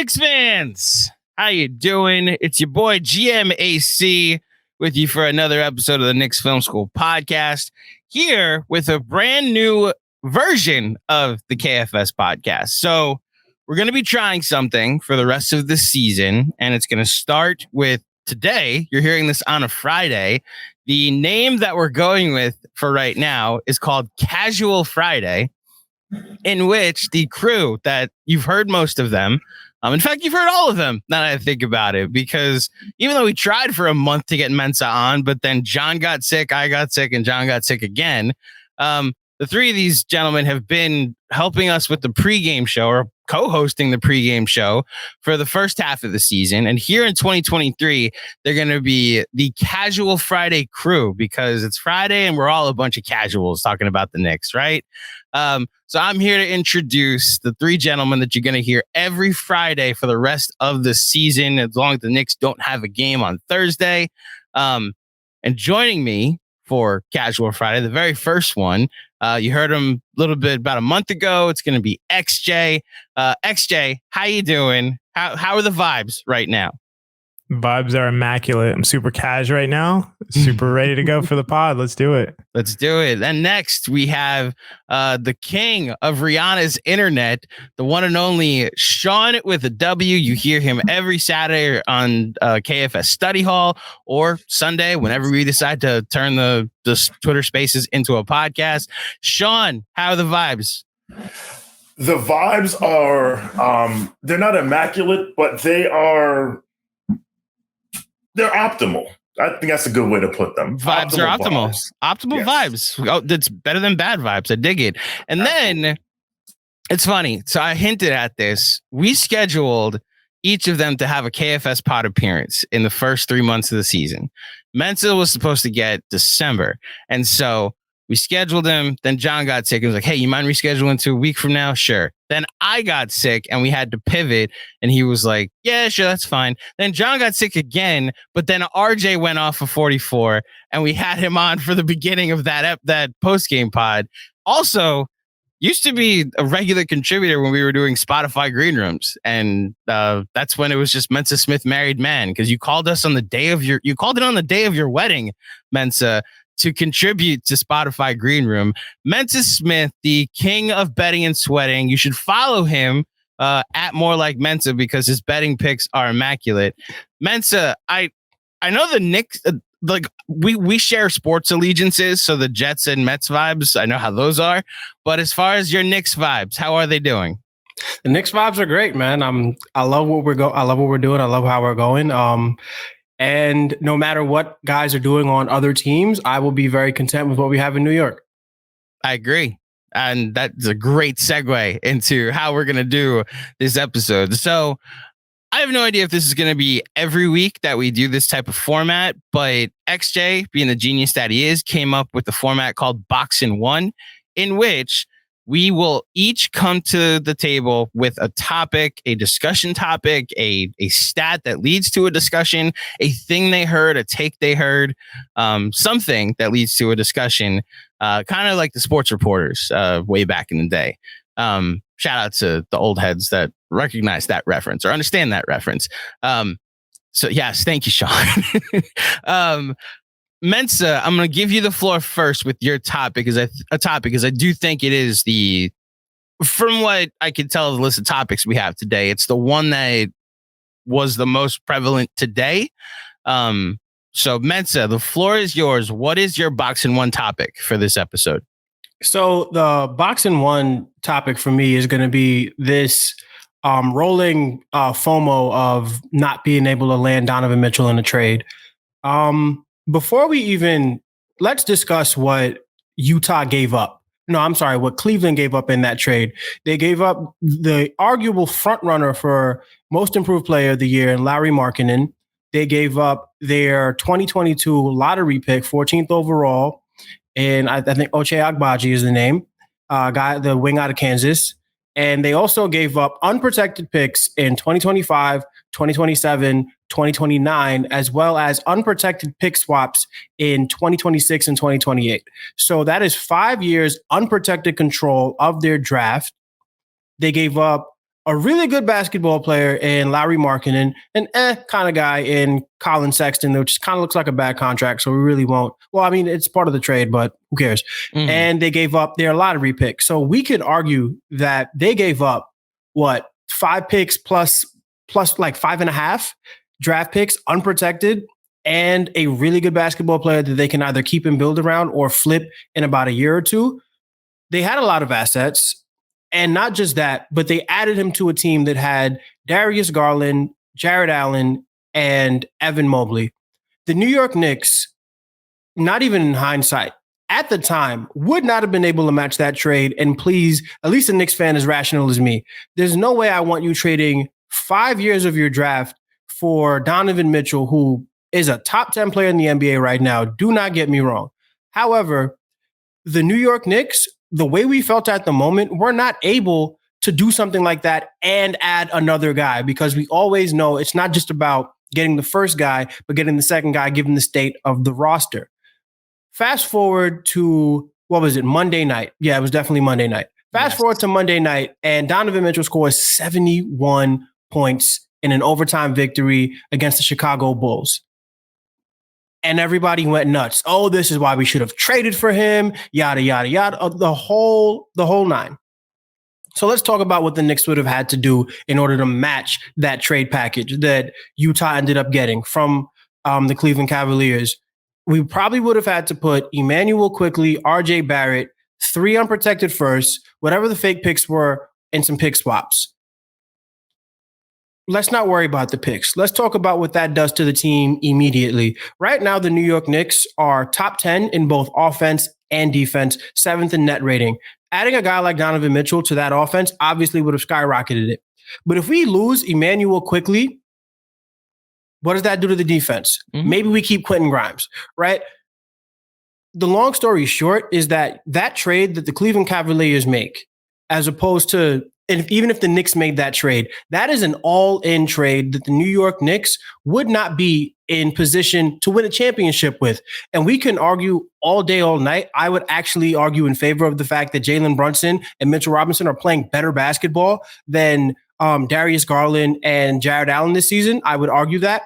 Knicks fans, how you doing? It's your boy GMAC with you for another episode of the Knicks Film School Podcast, here with a brand new version of the KFS podcast. So we're going to be trying something for the rest of the season, and it's going to start with today. You're hearing this on a Friday. The name that we're going with for right now is called Casual Friday, in which the crew that you've heard most of them, in fact, you've heard all of them now that I think about it, because even though we tried for a month to get Mensa on, but then John got sick, I got sick, and John got sick again. The three of these gentlemen have been helping us with the pregame show, or co-hosting the pregame show, for the first half of the season. And here in 2023, they're going to be the Casual Friday crew, because it's Friday and we're all a bunch of casuals talking about the Knicks, right? So I'm here to introduce the three gentlemen that you're going to hear every Friday for the rest of the season, as long as the Knicks don't have a game on Thursday. And joining me for Casual Friday, the very first one, you heard him a little bit about a month ago. It's going to be XJ. XJ, how you doing? How are the vibes right now? Vibes are immaculate. I'm super cash right now. Super ready to go for the pod. Let's do it. Let's do it. And next we have the king of Rihanna's internet, the one and only Shawn with a W. You hear him every Saturday on KFS Study Hall, or Sunday whenever we decide to turn the Twitter Spaces into a podcast. Shawn, how are the vibes? The vibes are they're not immaculate, but they're optimal. I think that's a good way to put them. Vibes are optimal. Optimal yes. Vibes. Oh, that's better than bad vibes. I dig it. And then it's funny. So I hinted at this. We scheduled each of them to have a KFS pod appearance in the first 3 months of the season. Mensa was supposed to get December. And so we scheduled him. Then John got sick. He was like, hey, you mind rescheduling to a week from now? Sure. Then I got sick and we had to pivot. And he was like, yeah, sure, that's fine. Then John got sick again. But then RJ went off for 44 and we had him on for the beginning of that post-game pod. Also, used to be a regular contributor when we were doing Spotify Green Rooms. And that's when it was just Mensa Smith married man, because you called us on the day of your wedding, Mensa, to contribute to Spotify Green Room. Mensa Smith, the king of betting and sweating. You should follow him at More Like Mensa, because his betting picks are immaculate. Mensa, I know the Knicks, we share sports allegiances, so the Jets and Mets vibes, I know how those are. But as far as your Knicks vibes, how are they doing? The Knicks vibes are great, man. I love what we're doing. I love how we're going. And no matter what guys are doing on other teams, I will be very content with what we have in New York. I agree. And that's a great segue into how we're going to do this episode. So I have no idea if this is going to be every week that we do this type of format, but XJ, being the genius that he is, came up with the format called Box in One, in which we will each come to the table with a topic, a discussion topic, a stat that leads to a discussion, a thing they heard, a take they heard, something that leads to a discussion, kind of like the sports reporters way back in the day. Shout out to the old heads that recognize that reference or understand that reference. So yes, thank you, Shawn. Mensa, I'm going to give you the floor first with your topic, because I do think it is from what I can tell of the list of topics we have today, it's the one that was the most prevalent today. So Mensa, the floor is yours. What is your Box in One topic for this episode? So the Box in One topic for me is going to be this rolling FOMO of not being able to land Donovan Mitchell in a trade. Before let's discuss what Utah gave up. No, I'm sorry, what Cleveland gave up in that trade. They gave up the arguable front runner for most improved player of the year in Lauri Markkanen. They gave up their 2022 lottery pick, 14th overall. And I think Ochai Agbaji is the name, the wing out of Kansas. And they also gave up unprotected picks in 2025, 2027, 2029, as well as unprotected pick swaps in 2026 and 2028. So that is 5 years unprotected control of their draft. They gave up a really good basketball player in Lauri Markkanen, an kind of guy in Colin Sexton, which kind of looks like a bad contract, so we really won't. Well, I mean, it's part of the trade, but who cares? Mm-hmm. And they gave up their lottery pick. So we could argue that they gave up, 5 picks plus like 5.5 draft picks, unprotected, and a really good basketball player that they can either keep and build around or flip in about a year or two. They had a lot of assets. And not just that, but they added him to a team that had Darius Garland, Jared Allen, and Evan Mobley. The New York Knicks, not even in hindsight, at the time, would not have been able to match that trade. And please, at least a Knicks fan as rational as me, there's no way I want you trading 5 years of your draft for Donovan Mitchell, who is a top 10 player in the NBA right now. Do not get me wrong. However, the New York Knicks, the way we felt at the moment, we're not able to do something like that and add another guy, because we always know it's not just about getting the first guy, but getting the second guy, given the state of the roster. Fast forward to, Monday night? Yeah, it was definitely Monday night. Fast forward to Monday night, and Donovan Mitchell scores 71 points in an overtime victory against the Chicago Bulls. And everybody went nuts. Oh, this is why we should have traded for him, yada, yada, yada, the whole nine. So let's talk about what the Knicks would have had to do in order to match that trade package that Utah ended up getting from the Cleveland Cavaliers. We probably would have had to put Emmanuel Quickley, RJ Barrett, 3 unprotected firsts, whatever the fake picks were, and some pick swaps. Let's not worry about the picks. Let's talk about what that does to the team immediately. Right now, the New York Knicks are top 10 in both offense and defense, 7th in net rating. Adding a guy like Donovan Mitchell to that offense obviously would have skyrocketed it. But if we lose Emmanuel Quickley, what does that do to the defense? Mm-hmm. Maybe we keep Quentin Grimes, right? The long story short is that trade that the Cleveland Cavaliers make, as opposed to, and even if the Knicks made that trade, that is an all-in trade that the New York Knicks would not be in position to win a championship with. And we can argue all day, all night. I would actually argue in favor of the fact that Jalen Brunson and Mitchell Robinson are playing better basketball than Darius Garland and Jared Allen this season. I would argue that.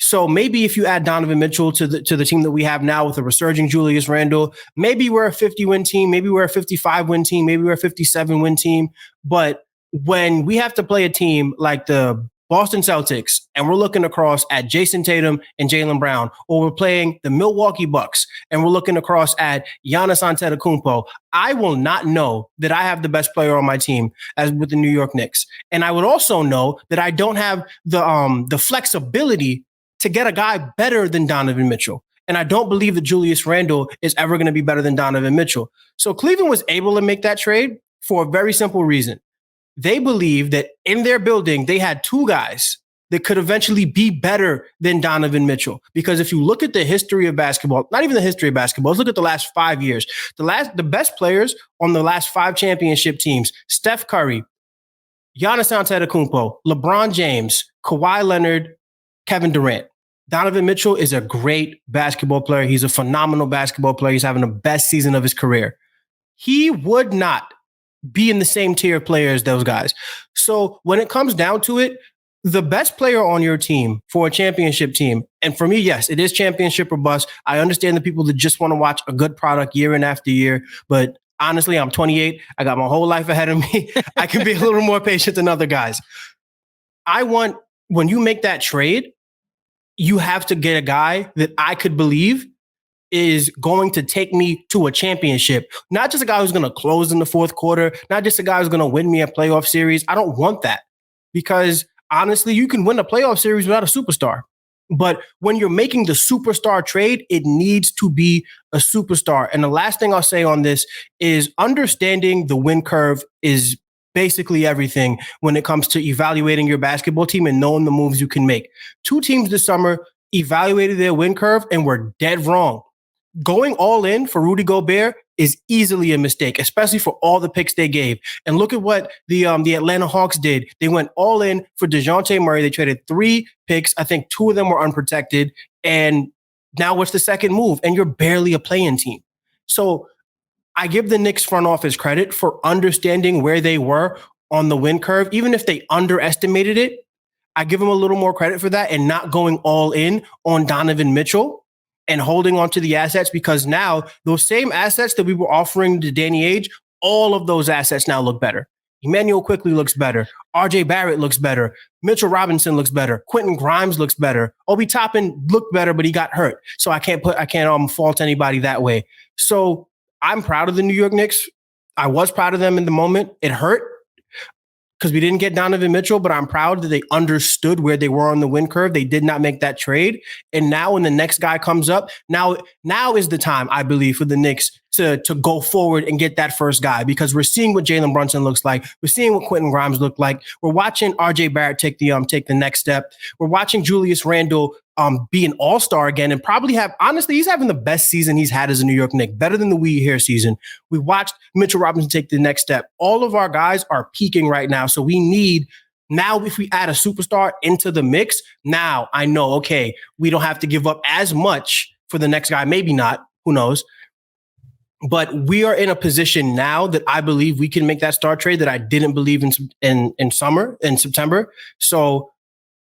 So maybe if you add Donovan Mitchell to the team that we have now with a resurging Julius Randle, maybe we're a 50-win team, maybe we're a 55-win team, maybe we're a 57-win team. But when we have to play a team like the Boston Celtics and we're looking across at Jason Tatum and Jaylen Brown, or we're playing the Milwaukee Bucks and we're looking across at Giannis Antetokounmpo, I will not know that I have the best player on my team as with the New York Knicks. And I would also know that I don't have the flexibility to get a guy better than Donovan Mitchell. And I don't believe that Julius Randle is ever going to be better than Donovan Mitchell. So Cleveland was able to make that trade for a very simple reason. They believe that in their building, they had 2 guys that could eventually be better than Donovan Mitchell. Because if you look at the history of basketball, not even the history of basketball, let's look at the last 5 years. The best players on the last 5 championship teams, Steph Curry, Giannis Antetokounmpo, LeBron James, Kawhi Leonard, Kevin Durant. Donovan Mitchell is a great basketball player. He's a phenomenal basketball player. He's having the best season of his career. He would not be in the same tier of players as those guys. So when it comes down to it, the best player on your team for a championship team, and for me, yes, it is championship or bust. I understand the people that just want to watch a good product year in after year, but honestly, I'm 28. I got my whole life ahead of me. I can be a little more patient than other guys. When you make that trade, you have to get a guy that I could believe is going to take me to a championship. Not just a guy who's going to close in the fourth quarter, not just a guy who's going to win me a playoff series. I don't want that, because honestly, you can win a playoff series without a superstar. But when you're making the superstar trade, it needs to be a superstar. And the last thing I'll say on this is understanding the win curve is basically everything when it comes to evaluating your basketball team and knowing the moves you can make. 2 teams this summer evaluated their win curve and were dead wrong. Going all in for Rudy Gobert is easily a mistake, especially for all the picks they gave. And look at what the Atlanta Hawks did. They went all in for DeJounte Murray. They traded 3 picks. I think 2 of them were unprotected. And now what's the second move? And you're barely a play-in team. So I give the Knicks front office credit for understanding where they were on the win curve, even if they underestimated it, I give them a little more credit for that and not going all in on Donovan Mitchell and holding on to the assets, because now those same assets that we were offering to Danny Ainge, all of those assets now look better. Emmanuel Quickly looks better. RJ Barrett looks better. Mitchell Robinson looks better. Quentin Grimes looks better. Obi Toppin looked better, but he got hurt. So I can't fault anybody that way. So I'm proud of the New York Knicks. I was proud of them in the moment. It hurt because we didn't get Donovan Mitchell, but I'm proud that they understood where they were on the win curve. They did not make that trade. And now when the next guy comes up, now is the time, I believe, for the Knicks to go forward and get that first guy, because we're seeing what Jalen Brunson looks like. We're seeing what Quentin Grimes looked like. We're watching RJ Barrett take the next step. We're watching Julius Randle be an all-star again and probably he's having the best season he's had as a New York Knick, better than the We Here season. We watched Mitchell Robinson take the next step. All of our guys are peaking right now. So we need, now if we add a superstar into the mix, now I know, okay, we don't have to give up as much for the next guy. Maybe not, who knows? But we are in a position now that I believe we can make that star trade that I didn't believe in September. So,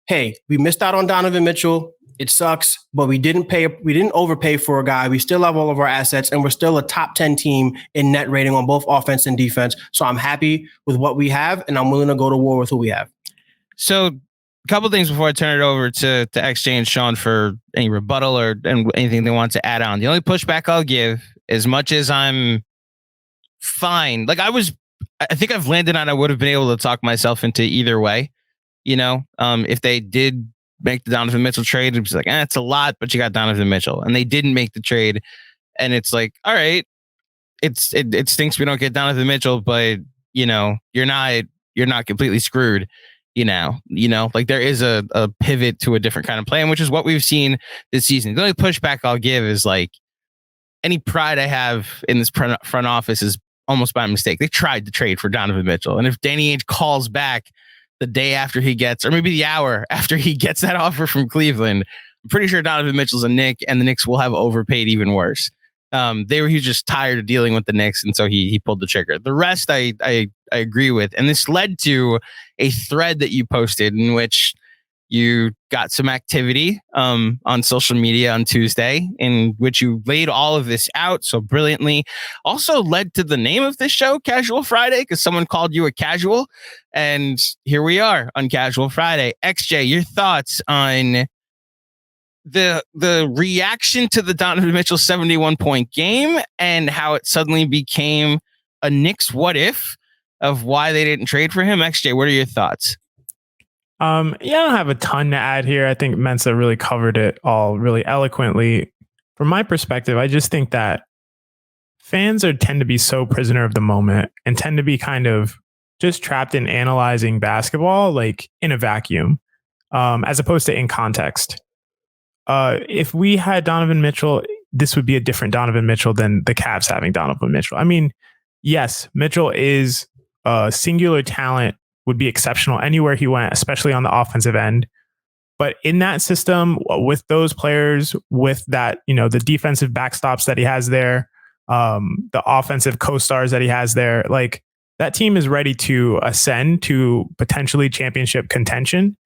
hey, we missed out on Donovan Mitchell. It sucks, but we didn't overpay for a guy. We still have all of our assets, and we're still a top 10 team in net rating on both offense and defense. So I'm happy with what we have, and I'm willing to go to war with who we have. So a couple things before I turn it over to XJ and Shawn for any rebuttal or anything they want to add on. The only pushback I'll give, as much as I'm fine, like I think I've landed on, I would have been able to talk myself into either way. If they did make the Donovan Mitchell trade, it was like, it's a lot, but you got Donovan Mitchell, and they didn't make the trade, and it's like, all right, it stinks we don't get Donovan Mitchell, but you're not completely screwed. Like there is a pivot to a different kind of plan, which is what we've seen this season. The only pushback I'll give is like, any pride I have in this front office is almost by mistake. They tried to trade for Donovan Mitchell, and if Danny Ainge calls back the day after he gets, or maybe the hour after he gets that offer from Cleveland, I'm pretty sure Donovan Mitchell's a Knick, and the Knicks will have overpaid even worse. He was just tired of dealing with the Knicks, and so he pulled the trigger. The rest I agree with, and this led to a thread that you posted in which you got some activity on social media on Tuesday, in which you laid all of this out so brilliantly. Also led to the name of this show, Casual Friday, because someone called you a casual. And here we are on Casual Friday. XJ, your thoughts on the reaction to the Donovan Mitchell 71-point game and how it suddenly became a Knicks what if of why they didn't trade for him? XJ, what are your thoughts? I don't have a ton to add here. I think Mensa really covered it all really eloquently. From my perspective, I just think that fans tend to be so prisoner of the moment and tend to be kind of just trapped in analyzing basketball like in a vacuum, as opposed to in context. If we had Donovan Mitchell, this would be a different Donovan Mitchell than the Cavs having Donovan Mitchell. I mean, yes, Mitchell is a singular talent, would be exceptional anywhere he went, especially on the offensive end. But in that system, with those players, with that, the defensive backstops that he has there, the offensive co-stars that he has there, like that team is ready to ascend to potentially championship contention.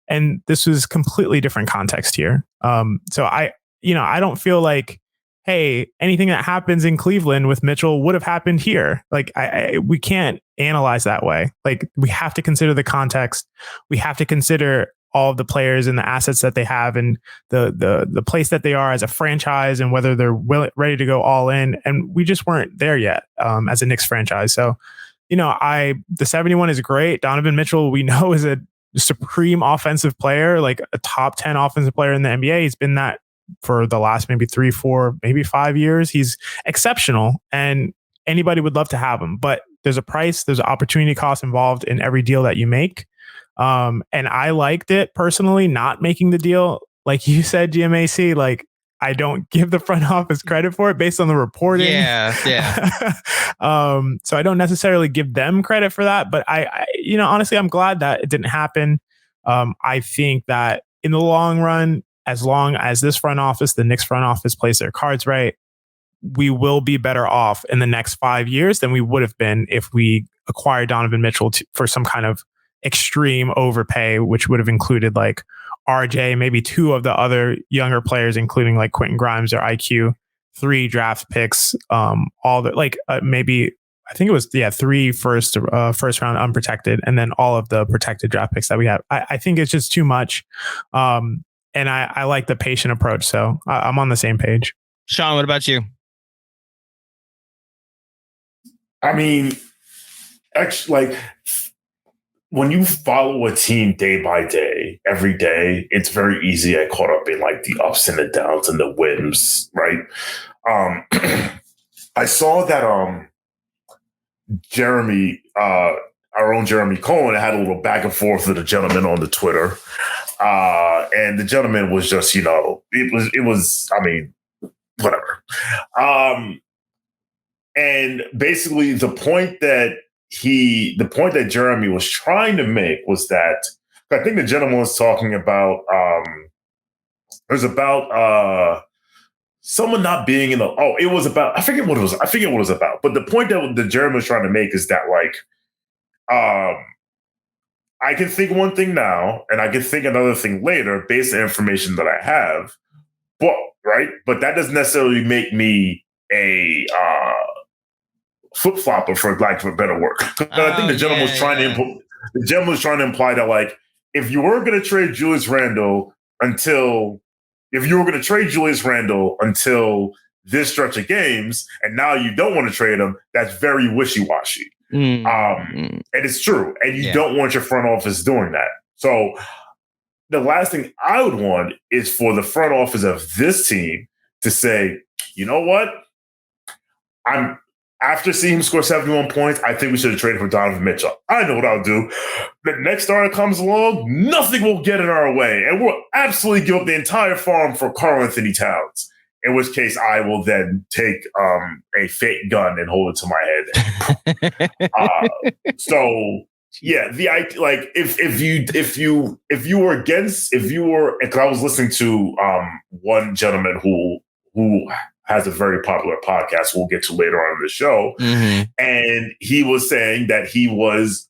And this was completely different context here. So I don't feel like, hey, anything that happens in Cleveland with Mitchell would have happened here. Like we can't analyze that way. Like we have to consider the context. We have to consider all of the players and the assets that they have and the place that they are as a franchise and whether they're ready to go all in. And we just weren't there yet as a Knicks franchise. So, the 71 is great. Donovan Mitchell, we know, is a supreme offensive player, like a top 10 offensive player in the NBA. He's been that for the last maybe 3, 4, maybe 5 years. He's exceptional and anybody would love to have him, but there's a price, there's an opportunity cost involved in every deal that you make. And I liked it personally, not making the deal. Like you said, GMAC, like I don't give the front office credit for it based on the reporting. Yeah. So I don't necessarily give them credit for that, but I honestly, I'm glad that it didn't happen. I think that in the long run, as long as this front office, the Knicks front office, plays their cards right, we will be better off in the next 5 years than we would have been if we acquire Donovan Mitchell for some kind of extreme overpay, which would have included like RJ, maybe 2 of the other younger players, including like Quentin Grimes or IQ, 3 draft picks, all the like maybe I think it was 3 first round unprotected, and then all of the protected draft picks that we have. I think it's just too much, and I like the patient approach. So I'm on the same page. Shawn, what about you? I mean, actually, like, when you follow a team day by day, every day, it's very easy to get caught up in like the ups and the downs and the whims, right? I saw that Jeremy, our own Jeremy Cohen, had a little back and forth with a gentleman on the Twitter, and the gentleman was just, it was, I mean, whatever. And basically, the point that Jeremy was trying to make was that I think the gentleman was talking about it was about someone not being in the it was about I forget what it was about. But the point that the Jeremy was trying to make is that like I can think one thing now and I can think another thing later based on information that I have. But that doesn't necessarily make me a flip-flopper, for lack of a better word. I think the gentleman was trying to imply that like if you were going to trade Julius Randle until this stretch of games, and now you don't want to trade him, that's very wishy-washy. And it's true. And you don't want your front office doing that. So the last thing I would want is for the front office of this team to say, you know what? After seeing him score 71 points, I think we should have traded for Donovan Mitchell. I know what I'll do. The next star that comes along, nothing will get in our way. And we'll absolutely give up the entire farm for Karl Anthony Towns. In which case, I will then take a fake gun and hold it to my head. Because I was listening to one gentleman who has a very popular podcast we'll get to later on in the show, and he was saying that he was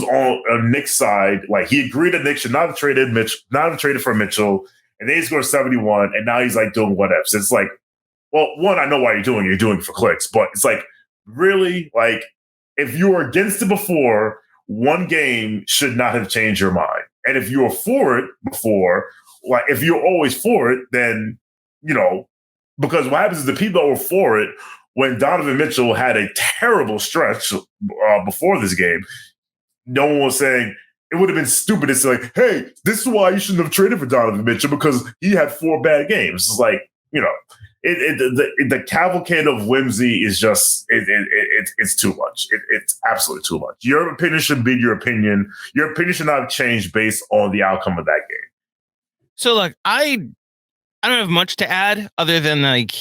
on a Knicks side, like he agreed that Knicks should not have traded for Mitchell. And then he scored 71, and now he's like doing what-ifs. It's like, well, one, I know why you're doing it for clicks, but it's like, really? Like, if you were against it before, one game should not have changed your mind. And if you were for it before, like, if you're always for it, then, because what happens is the people that were for it, when Donovan Mitchell had a terrible stretch before this game, no one was saying, it would have been stupid to say, like, hey, this is why you shouldn't have traded for Donovan Mitchell because he had 4 bad games. It's like, the cavalcade of whimsy is just, it's too much. It's absolutely too much. Your opinion should be your opinion. Your opinion should not have changed based on the outcome of that game. So, look, I don't have much to add other than, like,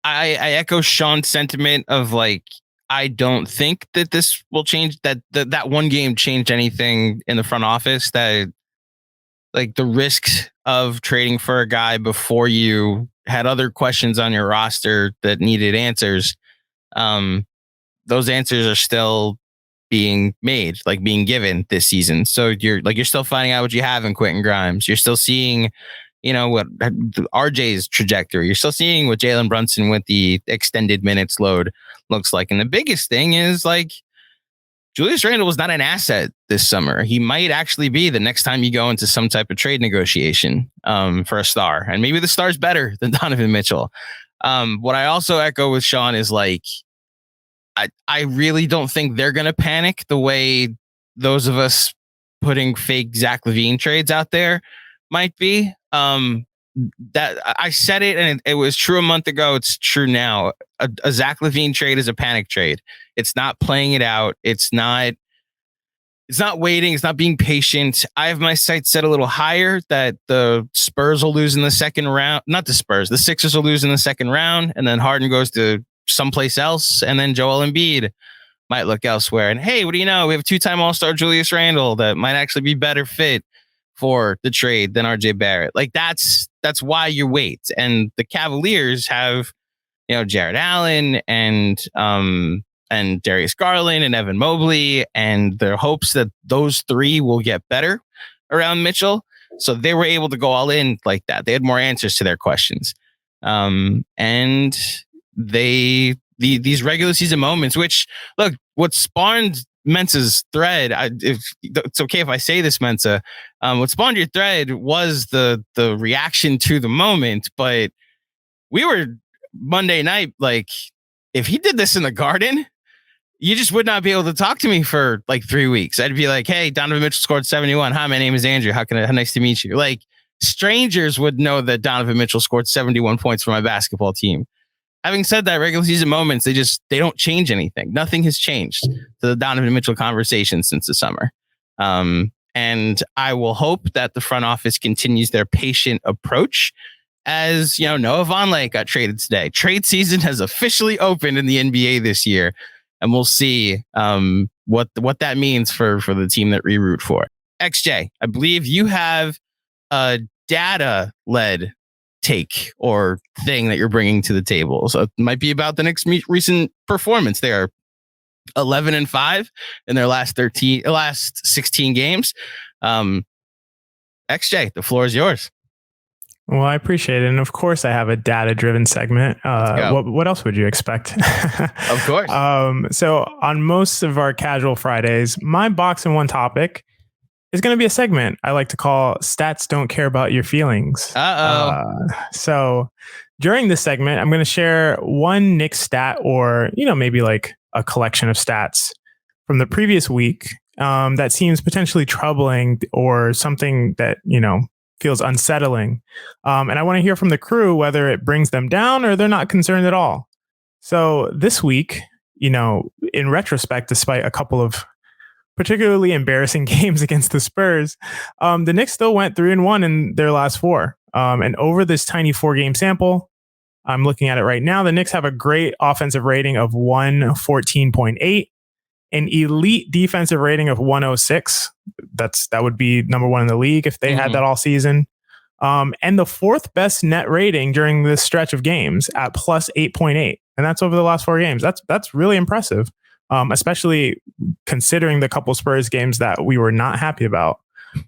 I echo Shawn's sentiment of, like, I don't think that this will change, that one game changed anything in the front office, that like the risks of trading for a guy before you had other questions on your roster that needed answers. Those answers are still being made, like being given this season. So you're still finding out what you have in Quentin Grimes. You're still seeing, what RJ's trajectory. You're still seeing what Jalen Brunson with the extended minutes load looks like. And the biggest thing is, like, Julius Randle was not an asset this summer. He might actually be the next time you go into some type of trade negotiation for a star. And maybe the star's better than Donovan Mitchell. What I also echo with Shawn is, like, I really don't think they're going to panic the way those of us putting fake Zach LaVine trades out there might be. That I said it, and it was true a month ago. It's true now. A Zach LaVine trade is a panic trade. It's not playing it out. It's not waiting. It's not being patient. I have my sights set a little higher that the Spurs will lose in the second round. Not the Spurs. The Sixers will lose in the second round, and then Harden goes to someplace else, and then Joel Embiid might look elsewhere. And hey, what do you know? We have a 2-time All-Star Julius Randle that might actually be better fit for the trade than RJ Barrett. Like, that's why you wait. And the Cavaliers have, Jared Allen and and Darius Garland and Evan Mobley, and their hopes that those three will get better around Mitchell. So they were able to go all in like that. They had more answers to their questions. And these regular season moments, which, look, what spawned Mensa's thread, if it's okay if I say this, Mensa, what spawned your thread was the reaction to the moment. But we were Monday night, like, if he did this in the Garden, you just would not be able to talk to me for like 3 weeks. I'd be like, hey, Donovan Mitchell scored 71. Hi, my name is Andrew. How nice to meet you. Like, strangers would know that Donovan Mitchell scored 71 points for my basketball team. Having said that, regular season moments, they don't change anything. Nothing has changed to the Donovan Mitchell conversation since the summer. And I will hope that the front office continues their patient approach. As you know, Noah Vonleh got traded today. Trade season has officially opened in the NBA this year, and we'll see what that means for the team that we root for. XJ, I believe you have a data-led take or thing that you're bringing to the table. So it might be about the Knicks' recent performance. They are 11-5 in their last 16 games. XJ, the floor is yours. Well, I appreciate it. And of course I have a data-driven segment. What else would you expect? Of course. So on most of our casual Fridays, my box and one topic is going to be a segment I like to call Stats Don't Care About Your Feelings. So during this segment, I'm going to share one Knicks stat, or, maybe like a collection of stats from the previous week that seems potentially troubling or something that, feels unsettling. And I want to hear from the crew whether it brings them down or they're not concerned at all. So this week, in retrospect, despite a couple of particularly embarrassing games against the Spurs, the Knicks still went 3-1 in their last 4. And over this tiny 4-game sample, I'm looking at it right now, the Knicks have a great offensive rating of 114.8, an elite defensive rating of 106. That would be number 1 in the league if they had that all season. And the 4th best net rating during this stretch of games at plus 8.8. And that's over the last 4 games. That's really impressive. Especially considering the couple Spurs games that we were not happy about.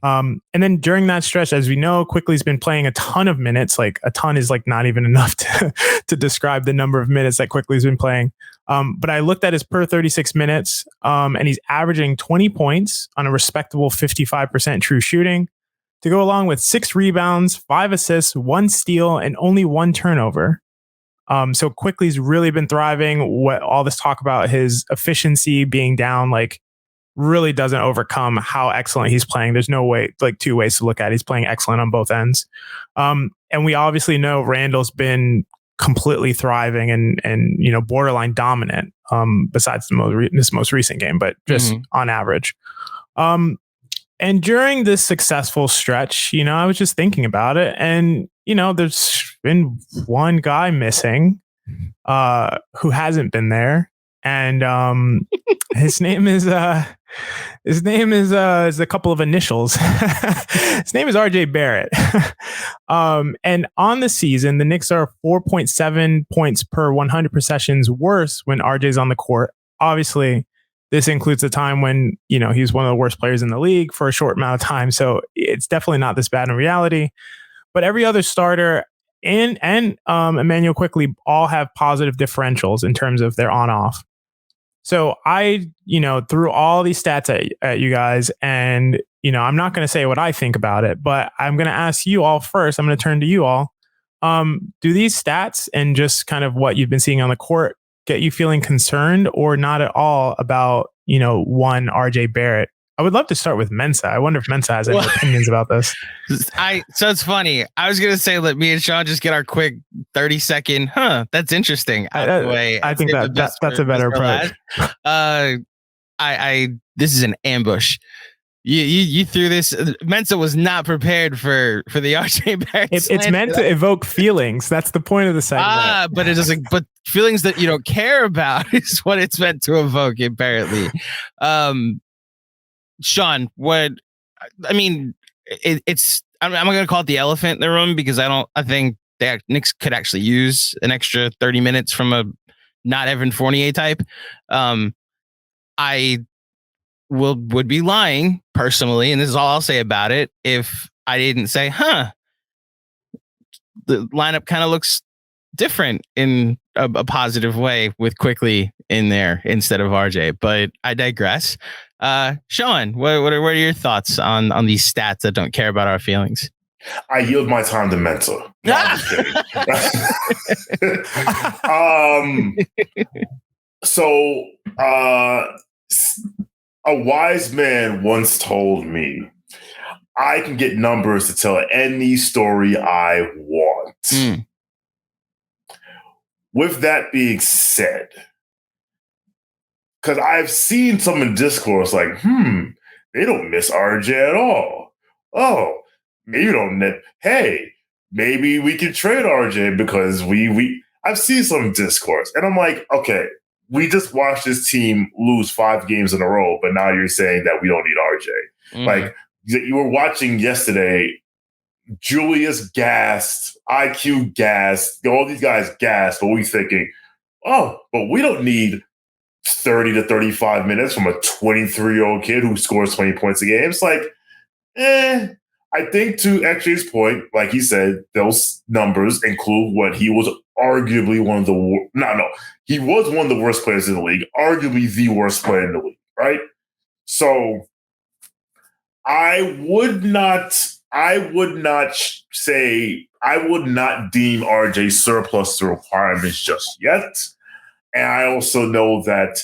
And then during that stretch, as we know, Quickly's been playing a ton of minutes. Like, a ton is like not even enough to describe the number of minutes that Quickly's been playing. But I looked at his per 36 minutes, and he's averaging 20 points on a respectable 55% true shooting, to go along with 6 rebounds, 5 assists, 1 steal, and only 1 turnover. So Quickly's really been thriving. What all this talk about his efficiency being down, like, really doesn't overcome how excellent he's playing. There's no way, like, 2 ways to look at it. He's playing excellent on both ends. And we obviously know Randall's been completely thriving and borderline dominant, besides this most recent game, but just on average. And during this successful stretch, I was just thinking about it, and there's been one guy missing who hasn't been there, and his name is a couple of initials. His name is RJ Barrett. And on the season, the Knicks are 4.7 points per 100 possessions worse when RJ's on the court. Obviously, this includes the time when, he's one of the worst players in the league for a short amount of time. So it's definitely not this bad in reality. But every other starter and Emmanuel Quickly all have positive differentials in terms of their on-off. So I, threw all these stats at you guys, and, I'm not going to say what I think about it, but I'm going to ask you all first. I'm going to turn to you all. Do these stats and just kind of what you've been seeing on the court get you feeling concerned or not at all about, one RJ Barrett? I would love to start with Mensa. I wonder if Mensa has any opinions about this. So it's funny. I was going to say, let me and Shawn just get our quick 30-second, that's interesting. I think that's a better approach. This is an ambush. You threw this. Mensa was not prepared for the RJ Barrett. It's meant to evoke feelings. That's the point of the segment. But it doesn't. But feelings that you don't care about is what it's meant to evoke. Apparently, Shawn. It's. I'm going to call it the elephant in the room because I think the Knicks could actually use an extra 30 minutes from a not Evan Fournier type. I would be lying personally, and this is all I'll say about it, if I didn't say, the lineup kind of looks different in a positive way with Quickly in there instead of RJ. But I digress. Shawn, what are your thoughts on these stats that don't care about our feelings? I yield my time to Mensa. No, I'm just kidding. So a wise man once told me, I can get numbers to tell any story I want. With that being said, because I've seen some in discourse like, they don't miss RJ at all. Oh, maybe hey, maybe we can trade RJ because I've seen some discourse. And I'm like, okay, we just watched this team lose 5 games in a row, but now you're saying that we don't need RJ. Like, you were watching yesterday, Julius gassed, IQ gassed, all these guys gassed, but we thinking, but we don't need 30 to 35 minutes from a 23-year-old kid who scores 20 points a game. It's like, I think to XJ's point, like he said, those numbers include what he was arguably one of the he was one of the worst players in the league, arguably the worst player in the league, right? So I would not deem RJ surplus to requirements just yet. And I also know that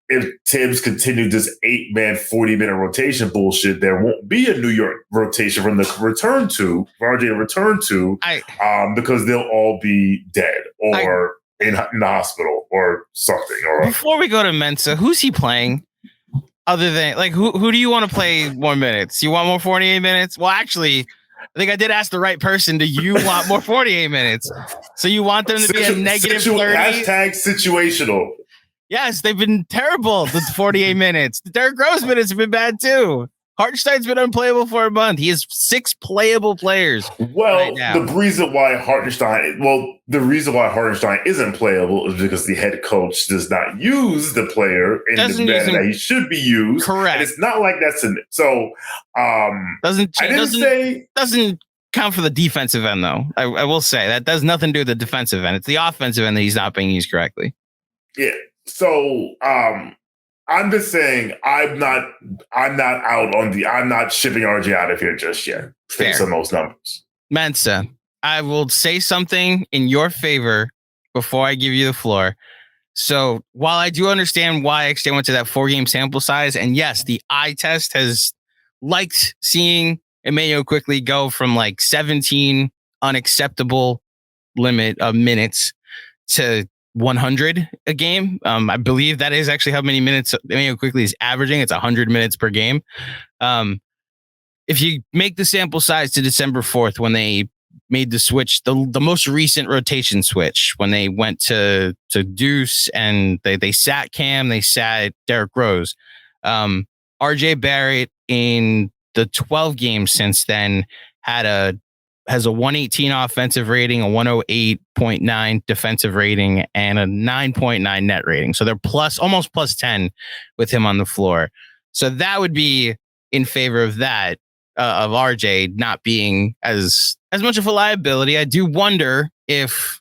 if Tibbs continued this 8-man, 40-minute rotation bullshit, there won't be a New York rotation for RJ to return to, because they'll all be dead or in the hospital or something. Or before we go to Mensa, who's he playing? Other than who do you want to play more minutes? You want more 48 minutes? Well, actually, I think I did ask the right person. Do you want more 48 minutes? So you want them to be a negative 30? Hashtag situational. Yes, they've been terrible. The 48 minutes. The Derrick Rose minutes have been bad too. Hartenstein's been unplayable for a month. He has 6 playable players. Well, right now. the reason why Hartenstein isn't playable is because the head coach does not use the player in the manner that he should be used. Correct. And it's not like that's in it. So doesn't count for the defensive end though. I will say that does nothing to do with the defensive end. It's the offensive end that he's not being used correctly. Yeah. So I'm just saying I'm not shipping RJ out of here just yet. Based on those numbers. Mensa, I will say something in your favor before I give you the floor. So while I do understand why XJ went to that 4-game sample size, and yes, the eye test has liked seeing Emmanuel Quickly go from 17 unacceptable limit of minutes to 100 a game. I believe that is actually how many minutes Emmanuel Quickly is averaging. It's 100 minutes per game. If you make the sample size to December 4th, when they made the switch, the most recent rotation switch, when they went to Deuce and they sat Cam, they sat Derrick Rose. RJ Barrett in the 12 games since then has a 118 offensive rating, a 108.9 defensive rating, and a 9.9 net rating. So they're almost plus 10 with him on the floor. So that would be in favor of that, of RJ not being as much of a liability. I do wonder if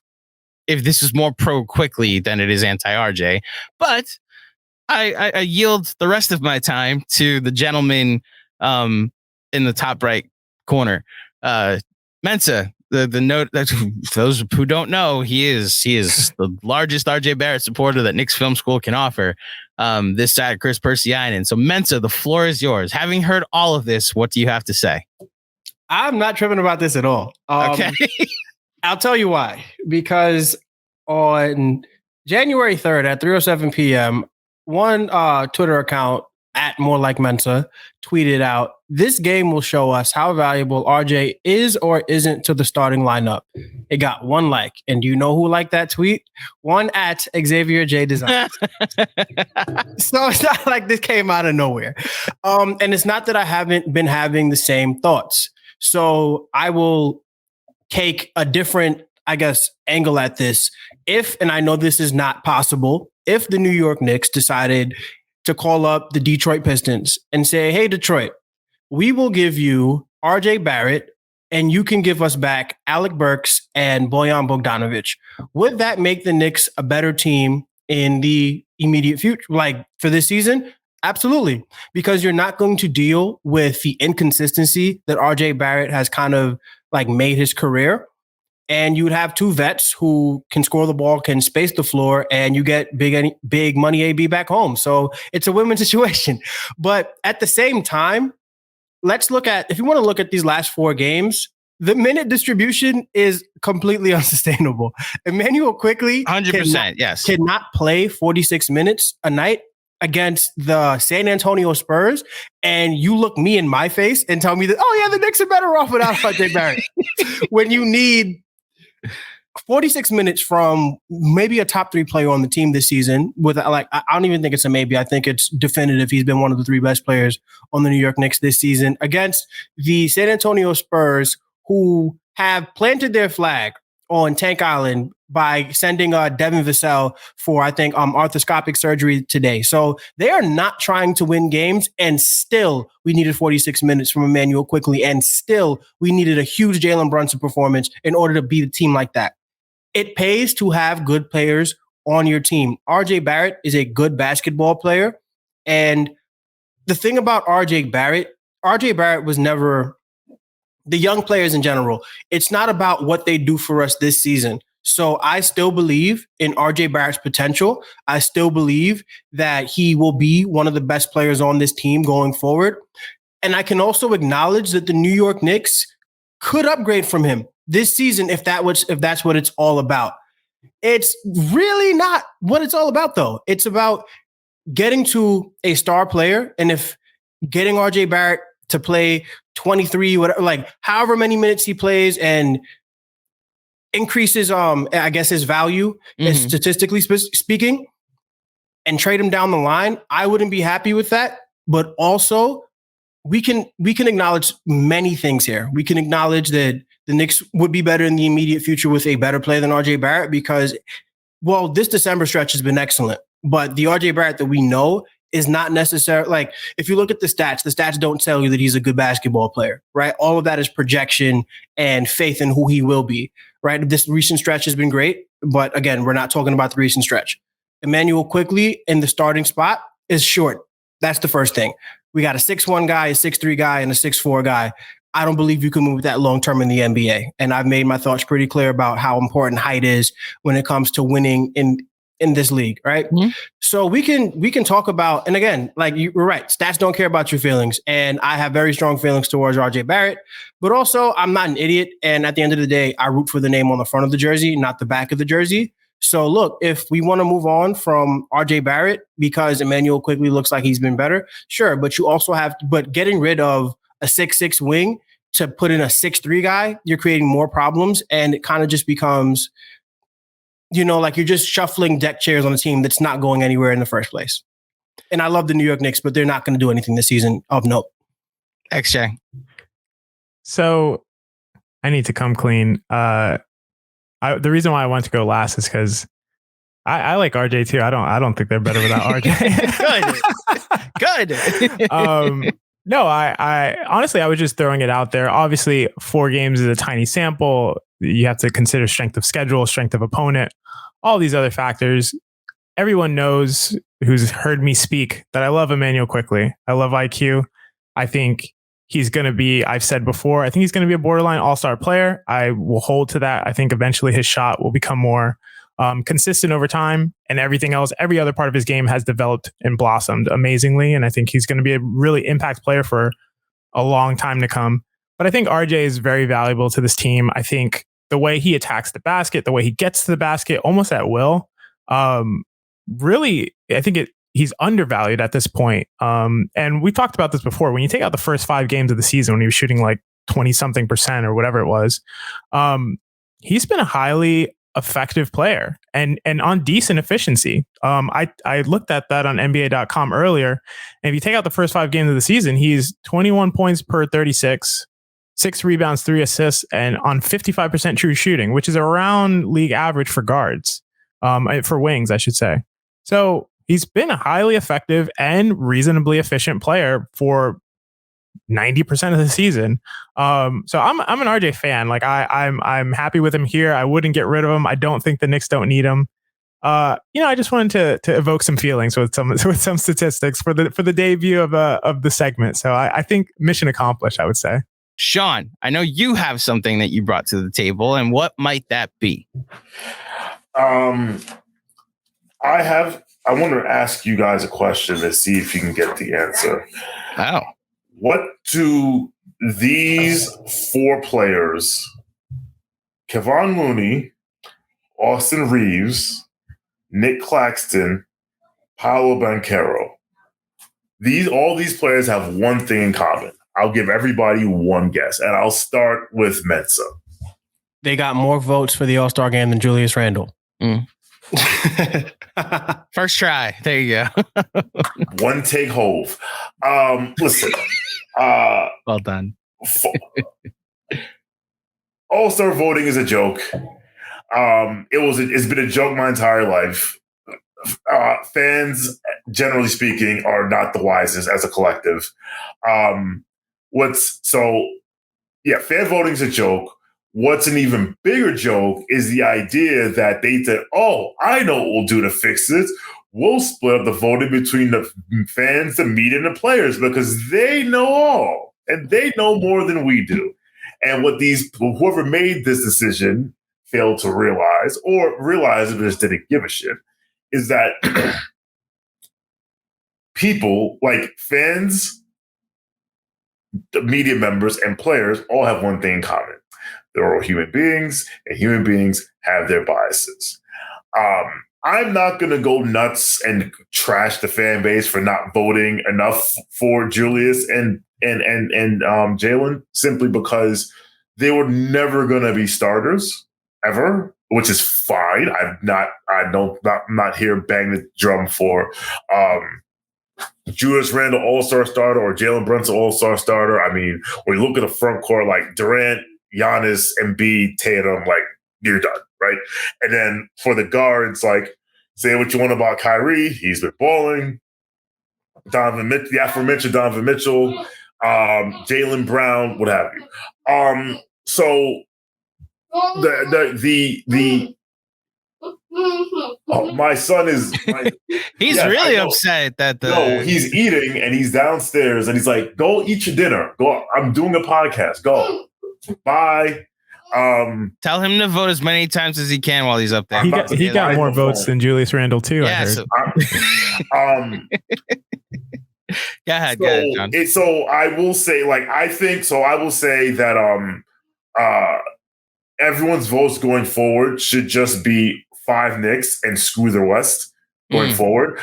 this is more pro Quickly than it is anti-RJ, but I yield the rest of my time to the gentleman in the top right corner. Mensa, the note that for those who don't know, he is the largest RJ Barrett supporter that Knicks Film School can offer. This side, Chris Persianen. So Mensa, the floor is yours. Having heard all of this, what do you have to say? I'm not tripping about this at all. Okay. I'll tell you why. Because on January 3rd at 3:07 p.m., one Twitter account at More Like Mensa tweeted out, "This game will show us how valuable RJ is or isn't to the starting lineup." It got 1 like. And do you know who liked that tweet? One at Xavier J Design. So it's not like this came out of nowhere. And it's not that I haven't been having the same thoughts. So I will take a different I guess, angle at this. If, and I know this is not possible, if the New York Knicks decided to call up the Detroit Pistons and say, hey, Detroit, we will give you RJ Barrett and you can give us back Alec Burks and Bojan Bogdanovic. Would that make the Knicks a better team in the immediate future, like for this season? Absolutely. Because you're not going to deal with the inconsistency that RJ Barrett has kind of like made his career. And you would have two vets who can score the ball, can space the floor, and you get big money AB back home. So it's a win-win situation. But at the same time, let's look at, if you want to look at these last 4 games, the minute distribution is completely unsustainable. Emmanuel Quickley 100%, cannot play 46 minutes a night against the San Antonio Spurs, and you look me in my face and tell me that, oh yeah, the Knicks are better off without RJ Barrett. When you need 46 minutes from maybe a top 3 player on the team this season, with like, I don't even think it's a maybe. I think it's definitive. He's been one of the 3 best players on the New York Knicks this season against the San Antonio Spurs, who have planted their flag on Tank Island by sending Devin Vassell for, I think, arthroscopic surgery today. So they are not trying to win games, and still we needed 46 minutes from Emmanuel Quickley, and still we needed a huge Jalen Brunson performance in order to beat a team like that. It pays to have good players on your team. RJ Barrett is a good basketball player. And the thing about RJ Barrett was never, the young players in general, it's not about what they do for us this season. So I still believe in RJ Barrett's potential. I still believe that he will be one of the best players on this team going forward. And I can also acknowledge that the New York Knicks could upgrade from him this season if that's what it's all about. It's really not what it's all about, though. It's about getting to a star player, and if getting RJ Barrett to play 23, whatever, like however many minutes he plays, and increases, I guess, his value, statistically speaking, and trade him down the line, I wouldn't be happy with that. But also, we can acknowledge many things here. We can acknowledge that the Knicks would be better in the immediate future with a better player than RJ Barrett, because, well, this December stretch has been excellent, but the RJ Barrett that we know is not necessarily, like, if you look at the stats don't tell you that he's a good basketball player, right? All of that is projection and faith in who he will be, right? This recent stretch has been great, but again, we're not talking about the recent stretch. Emmanuel Quickley in the starting spot is short. That's the first thing. We got a 6'1" guy, a 6'3" guy, and a 6'4" guy. I don't believe you can move that long-term in the NBA. And I've made my thoughts pretty clear about how important height is when it comes to winning in this league, right? Mm-hmm. So we can talk about, and again, like you were right, stats don't care about your feelings. And I have very strong feelings towards RJ Barrett, but also I'm not an idiot. And at the end of the day, I root for the name on the front of the jersey, not the back of the jersey. So look, if we want to move on from RJ Barrett because Emmanuel Quickley looks like he's been better, sure. But you also but getting rid of a 6'6" wing to put in a 6'3" guy, you're creating more problems. And it kind of just becomes, like you're just shuffling deck chairs on a team that's not going anywhere in the first place. And I love the New York Knicks, but they're not going to do anything this season of note. XJ. So I need to come clean. The reason why I want to go last is because I like RJ too. I don't think they're better without RJ. Good. No, I honestly, I was just throwing it out there. Obviously, 4 games is a tiny sample. You have to consider strength of schedule, strength of opponent, all these other factors. Everyone knows, who's heard me speak, that I love Emmanuel Quickley. I love IQ. I think he's going to be, I've said before, I think he's going to be a borderline all-star player. I will hold to that. I think eventually his shot will become more consistent over time, and everything else, every other part of his game has developed and blossomed amazingly. And I think he's going to be a really impact player for a long time to come. But I think RJ is very valuable to this team. I think the way he attacks the basket, the way he gets to the basket almost at will, really, I think he's undervalued at this point. And we talked about this before. When you take out the first 5 games of the season, when he was shooting like 20-something% or whatever it was, he's been a highly effective player and on decent efficiency. I looked at that on NBA.com earlier. And if you take out the first 5 games of the season, he's 21 points per 36, 6 rebounds, 3 assists, and on 55% true shooting, which is around league average for guards, for wings, I should say. So he's been a highly effective and reasonably efficient player for 90% of the season. So I'm an RJ fan. Like I'm happy with him here. I wouldn't get rid of him. I don't think the Knicks don't need him. I just wanted to evoke some feelings with some statistics for the debut of the segment. So I think mission accomplished, I would say. Shawn, I know you have something that you brought to the table, and what might that be? I want to ask you guys a question to see if you can get the answer. Oh. What do these 4 players, Kevon Looney, Austin Reeves, Nick Claxton, Paolo Banchero, all these players have one thing in common. I'll give everybody one guess, and I'll start with Mensa. They got more votes for the All-Star game than Julius Randle. First try. There you go. One take Hove. Listen. Well done. All-Star voting is a joke. It's been a joke my entire life. Fans, generally speaking, are not the wisest as a collective. Fan voting is a joke. What's an even bigger joke is the idea that they said, "Oh, I know what we'll do to fix this. We'll split up the voting between the fans, the media, and the players because they know all and they know more than we do." And what whoever made this decision failed to realize, or realized but just didn't give a shit, is that people like fans, the media members, and players all have one thing in common. They're all human beings, and human beings have their biases. I'm not going to go nuts and trash the fan base for not voting enough for Julius and Jalen, simply because they were never going to be starters ever, which is fine. I'm not here banging the drum for Julius Randle All-Star starter or Jalen Brunson All-Star starter. I mean, when you look at the front court like Durant, Giannis, Embiid, Tatum, like, you're done, right? And then for the guards, like, say what you want about Kyrie, he's been balling. Donovan Mitchell, the aforementioned Donovan Mitchell, Jaylen Brown, what have you. So my son is. He's really upset that he's eating and he's downstairs and he's like, "Go eat your dinner. Go. I'm doing a podcast. Go. Bye." Tell him to vote as many times as he can while he's up there. He got more votes than Julius Randle too. Yeah. Go ahead, John. So I will say, I will say that everyone's votes going forward should just be 5 Knicks and screw the West going forward.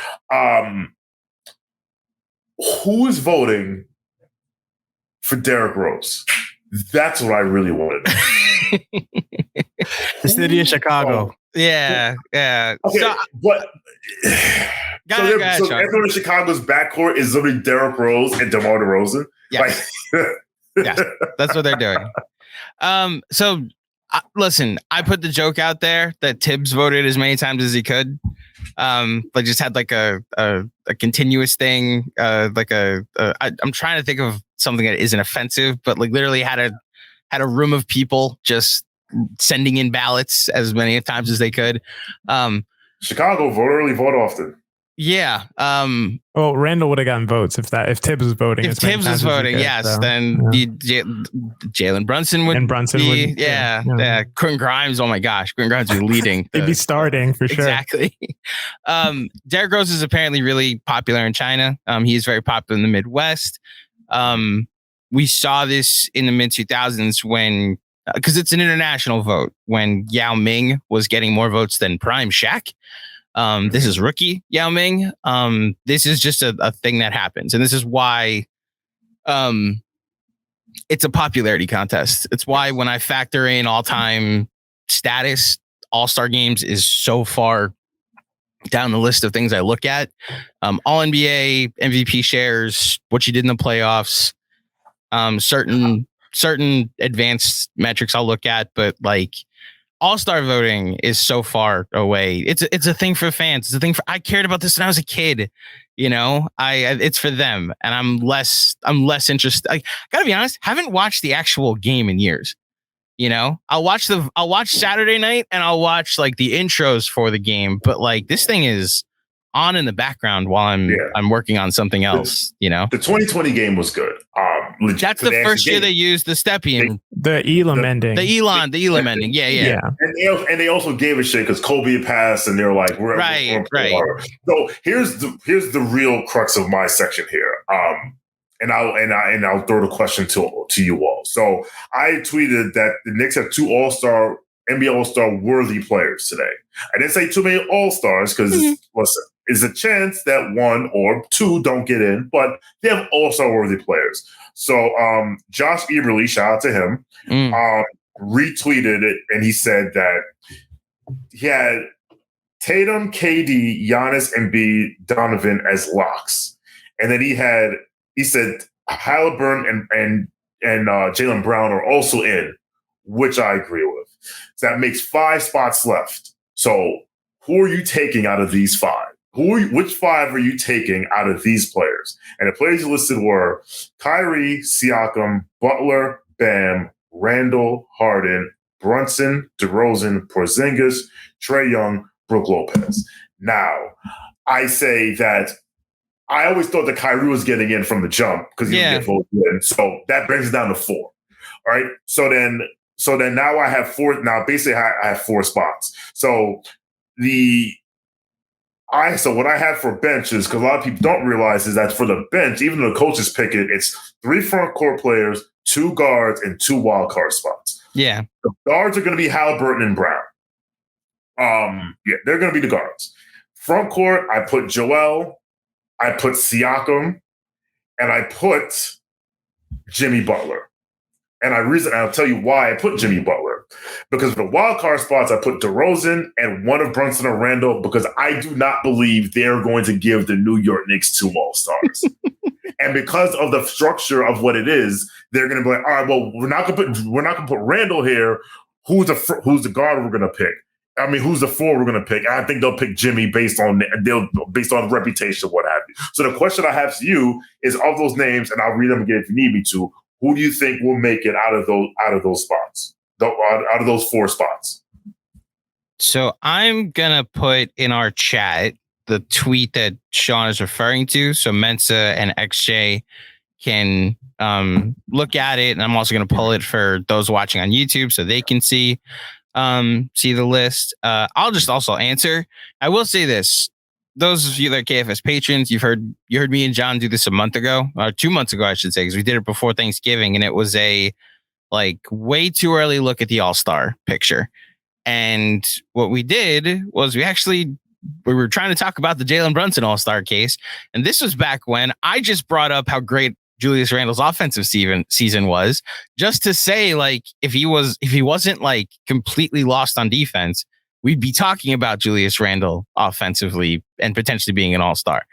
Who is voting for Derrick Rose? That's what I really wanted. The city of Chicago. Yeah. Okay, but so everyone in Chicago's backcourt is literally Derrick Rose and DeMar DeRozan. Yes. Yes, that's what they're doing. Listen, I put the joke out there that Tibbs voted as many times as he could. But just had like a continuous thing, I'm trying to think of something that isn't offensive, but like literally had a room of people just sending in ballots as many times as they could. Chicago vote early, vote often. Yeah. Well, Randall would have gotten votes if Tibbs was voting. If Tibbs was voting, yes, then Jalen Brunson would. And Brunson would. Yeah. Quentin Grimes. Oh my gosh, Quentin Grimes would be leading. He'd be starting for sure. Exactly. Derrick Rose is apparently really popular in China. He is very popular in the Midwest. We saw this in the mid 2000s when, because it's an international vote, when Yao Ming was getting more votes than Prime Shaq. This is rookie Yao Ming. This is just a thing that happens. And this is why it's a popularity contest. It's why when I factor in all-time status, All-Star games is so far down the list of things I look at. All-NBA, MVP shares, what you did in the playoffs, certain certain advanced metrics I'll look at, but like All-Star voting is so far away. It's a thing for fans. It's a thing for, I cared about this when I was a kid, you know, it's for them, and I'm less interested. I gotta be honest, haven't watched the actual game in years. You know, I'll watch Saturday night and I'll watch like the intros for the game, but like this thing is on in the background while I'm working on something else. You know, the 2020 game was good. That's the first year they used the Stepien, the Elam ending, the Elam ending. Yeah. And they also gave a shit because Kobe had passed, and they're like, we're right. So here's the real crux of my section here. And I'll throw the question to you all. So I tweeted that the Knicks have 2 All-Star, NBA All-Star worthy players today. I didn't say too many All-Stars because listen, it's a chance that 1 or 2 don't get in, but they have All-Star worthy players. So Josh Eberly, shout out to him, retweeted it, and he said that he had Tatum, KD, Giannis, Embiid, Donovan as locks, and then he said Halliburton and Jaylen Brown are also in, which I agree with. So that makes 5 spots left. So who are you taking out of these 5? Which 5 are you taking out of these players? And the players listed were Kyrie, Siakam, Butler, Bam, Randall, Harden, Brunson, DeRozan, Porzingis, Trae Young, Brook Lopez. Now, I say that I always thought that Kyrie was getting in from the jump because he would get voted in. So that brings it down to 4. All right. So then now I have 4. Now basically I have 4 spots. So what I have for bench is, because a lot of people don't realize, is that for the bench, even though the coaches pick it, it's 3 front court players, 2 guards, and 2 wild card spots. Yeah. The guards are going to be Halliburton and Brown. They're going to be the guards. Front court, I put Joel, I put Siakam, and I put Jimmy Butler. And I'll tell you why I put Jimmy Butler. Because for the wild card spots, I put DeRozan and one of Brunson or Randall, because I do not believe they're going to give the New York Knicks 2 All-Stars. And because of the structure of what it is, they're going to be like, all right, well, we're not going to put Randall here. Who's the guard we're going to pick? I mean, who's the 4 we're going to pick? I think they'll pick Jimmy based on reputation, what have you. So the question I have to you is, of those names, and I'll read them again if you need me to, who do you think will make it out of those spots, out of those 4 spots? So I'm gonna put in our chat the tweet that Shawn is referring to, so Mensa and XJ can look at it, and I'm also gonna pull it for those watching on YouTube so they can see the list. I'll just also answer. I will say this. Those of you that are KFS patrons, you heard me and John do this a month ago, or 2 months ago, I should say, because we did it before Thanksgiving, and it was a way too early look at the All-Star picture. And what we did was we were trying to talk about the Jalen Brunson All-Star case, and this was back when I just brought up how great Julius Randle's offensive season was, just to say, like, if he wasn't like completely lost on defense, we'd be talking about Julius Randle offensively and potentially being an All-Star.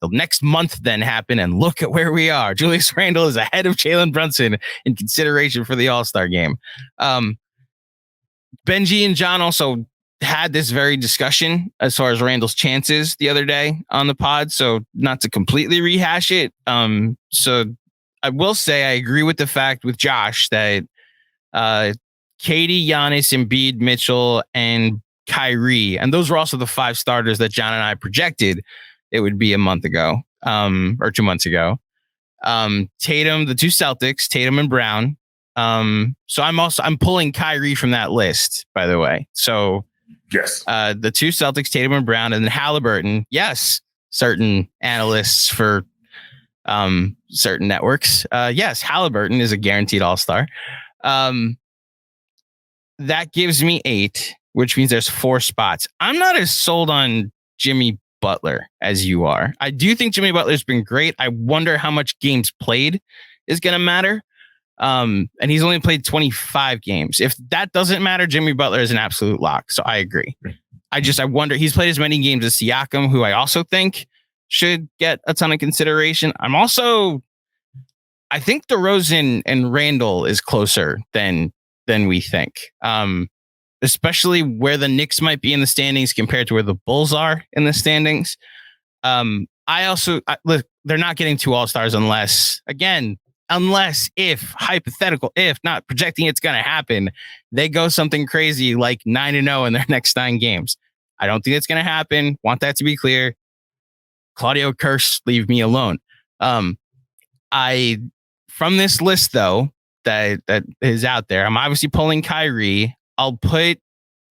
The next month then happened, and look at where we are. Julius Randle is ahead of Jalen Brunson in consideration for the All-Star game. Benji and John also had this very discussion as far as Randle's chances the other day on the pod, so not to completely rehash it. So I will say I agree with the fact with Josh that Katie, Giannis, Embiid, Mitchell, and Kyrie, and those were also the 5 starters that John and I projected it would be a month ago, or 2 months ago. Tatum, the 2 Celtics, Tatum and Brown. So I'm pulling Kyrie from that list, by the way. So yes, the 2 Celtics, Tatum and Brown, and then Halliburton. Yes, certain analysts for certain networks. Yes, Halliburton is a guaranteed All-Star. That gives me 8. Which means there's 4 spots. I'm not as sold on Jimmy Butler as you are. I do think Jimmy Butler's been great. I wonder how much games played is going to matter. And he's only played 25 games. If that doesn't matter, Jimmy Butler is an absolute lock. So I agree. I wonder, he's played as many games as Siakam, who I also think should get a ton of consideration. I I think DeRozan and Randall is closer than we think. Especially where the Knicks might be in the standings compared to where the Bulls are in the standings. Look, they're not getting 2 All-Stars unless if hypothetical, if not projecting it's going to happen, they go something crazy like 9-0 in their next 9 games. I don't think it's going to happen. Want that to be clear. Claudio curse, leave me alone. From this list though, that is out there, I'm obviously pulling Kyrie. I'll put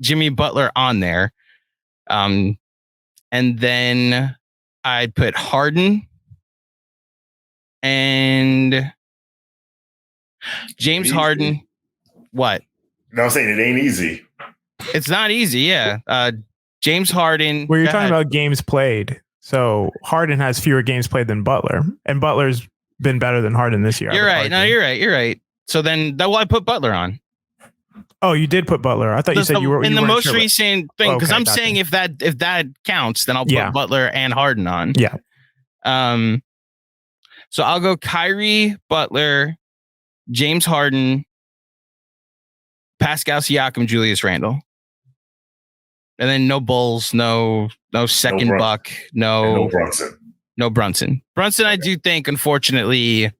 Jimmy Butler on there. And then I'd put Harden and James Harden. What? No, I'm saying it ain't easy. It's not easy. Yeah. James Harden. Well, you're talking about games played. So Harden has fewer games played than Butler, and Butler's been better than Harden this year. You're right. No, you're right. So then I put Butler on. Oh, you did put Butler. I thought you said you were in the most recent thing, because I'm saying if that counts, then I'll put Butler and Harden on. Yeah. So I'll go Kyrie, Butler, James Harden, Pascal Siakam, Julius Randle, and then no Bulls, no second Buck, no Brunson. No Brunson. Brunson, I do think, unfortunately,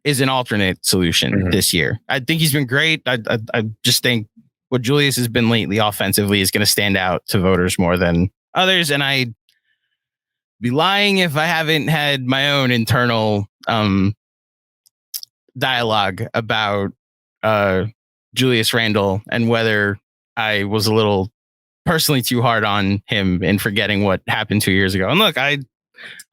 is an alternate solution this year. I think he's been great. I just think what Julius has been lately offensively is going to stand out to voters more than others. And I'd be lying if I haven't had my own internal dialogue about Julius Randle and whether I was a little personally too hard on him in forgetting what happened 2 years ago. And look, I'm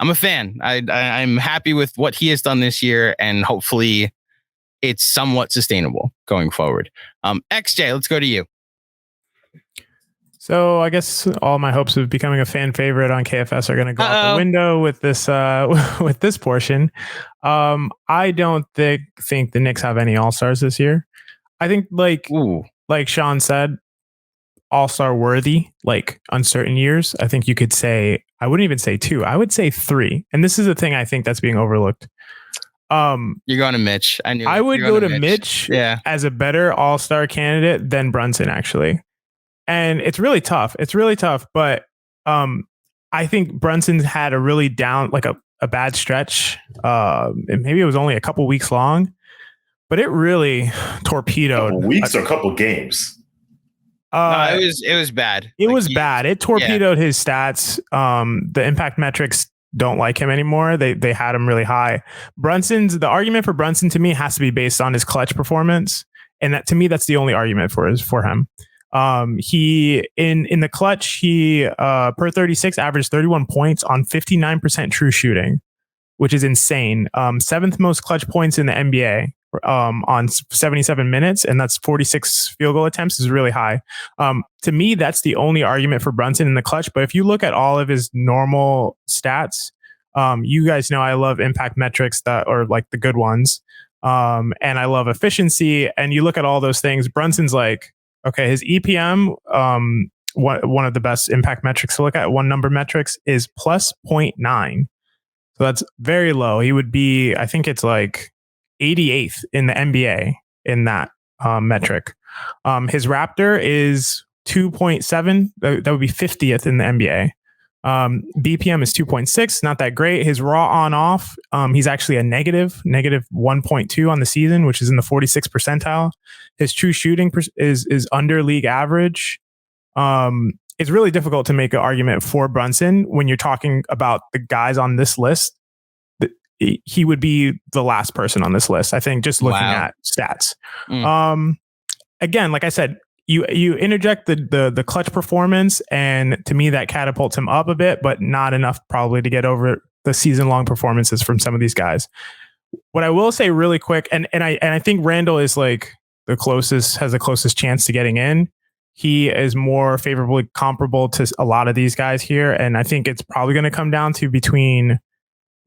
a fan. I'm happy with what he has done this year, and hopefully it's somewhat sustainable going forward. XJ, let's go to you. So I guess all my hopes of becoming a fan favorite on KFS are going to go out the window with this with this portion. I don't think the Knicks have any All-Stars this year. I think like Shawn said, All-Star worthy, like uncertain years. I think you could say, I wouldn't even say 2. I would say 3. And this is the thing I think that's being overlooked. You're going to Mitch. I would go to Mitch as a better All-Star candidate than Brunson, actually. And it's really tough. But I think Brunson's had a really down, like a bad stretch. And maybe it was only a couple weeks long, but it really torpedoed. A couple weeks or a couple games? No, it was bad. It was bad. It torpedoed his stats. The impact metrics don't like him anymore. They had him really high. The argument for Brunson to me has to be based on his clutch performance. And that, to me, that's the only argument for him. He in the clutch, he per 36 averaged 31 points on 59% true shooting, which is insane. 7th most clutch points in the NBA on 77 minutes, and that's 46 field goal attempts is really high. To me, that's the only argument for Brunson in the clutch. But if you look at all of his normal stats, you guys know I love impact metrics that are like the good ones. And I love efficiency. And you look at all those things, Brunson's like, okay, his EPM, one of the best impact metrics to look at, one number metrics, is plus 0.9. So that's very low. He would be, I think it's like 88th in the NBA in that metric. His Raptor is 2.7. That would be 50th in the NBA. BPM is 2.6, not that great. His raw on off, he's actually a negative 1.2 on the season, which is in the 46th percentile. His true shooting is under league average. It's really difficult to make an argument for Brunson when you're talking about the guys on this list. He would be the last person on this list, I think, just looking at stats. Again, like I said, you interject the clutch performance, and to me that catapults him up a bit, but not enough probably to get over the season long performances from some of these guys. What I will say really quick, and I think Randall is like has the closest chance to getting in. He is more favorably comparable to a lot of these guys here, and I think it's probably going to come down to between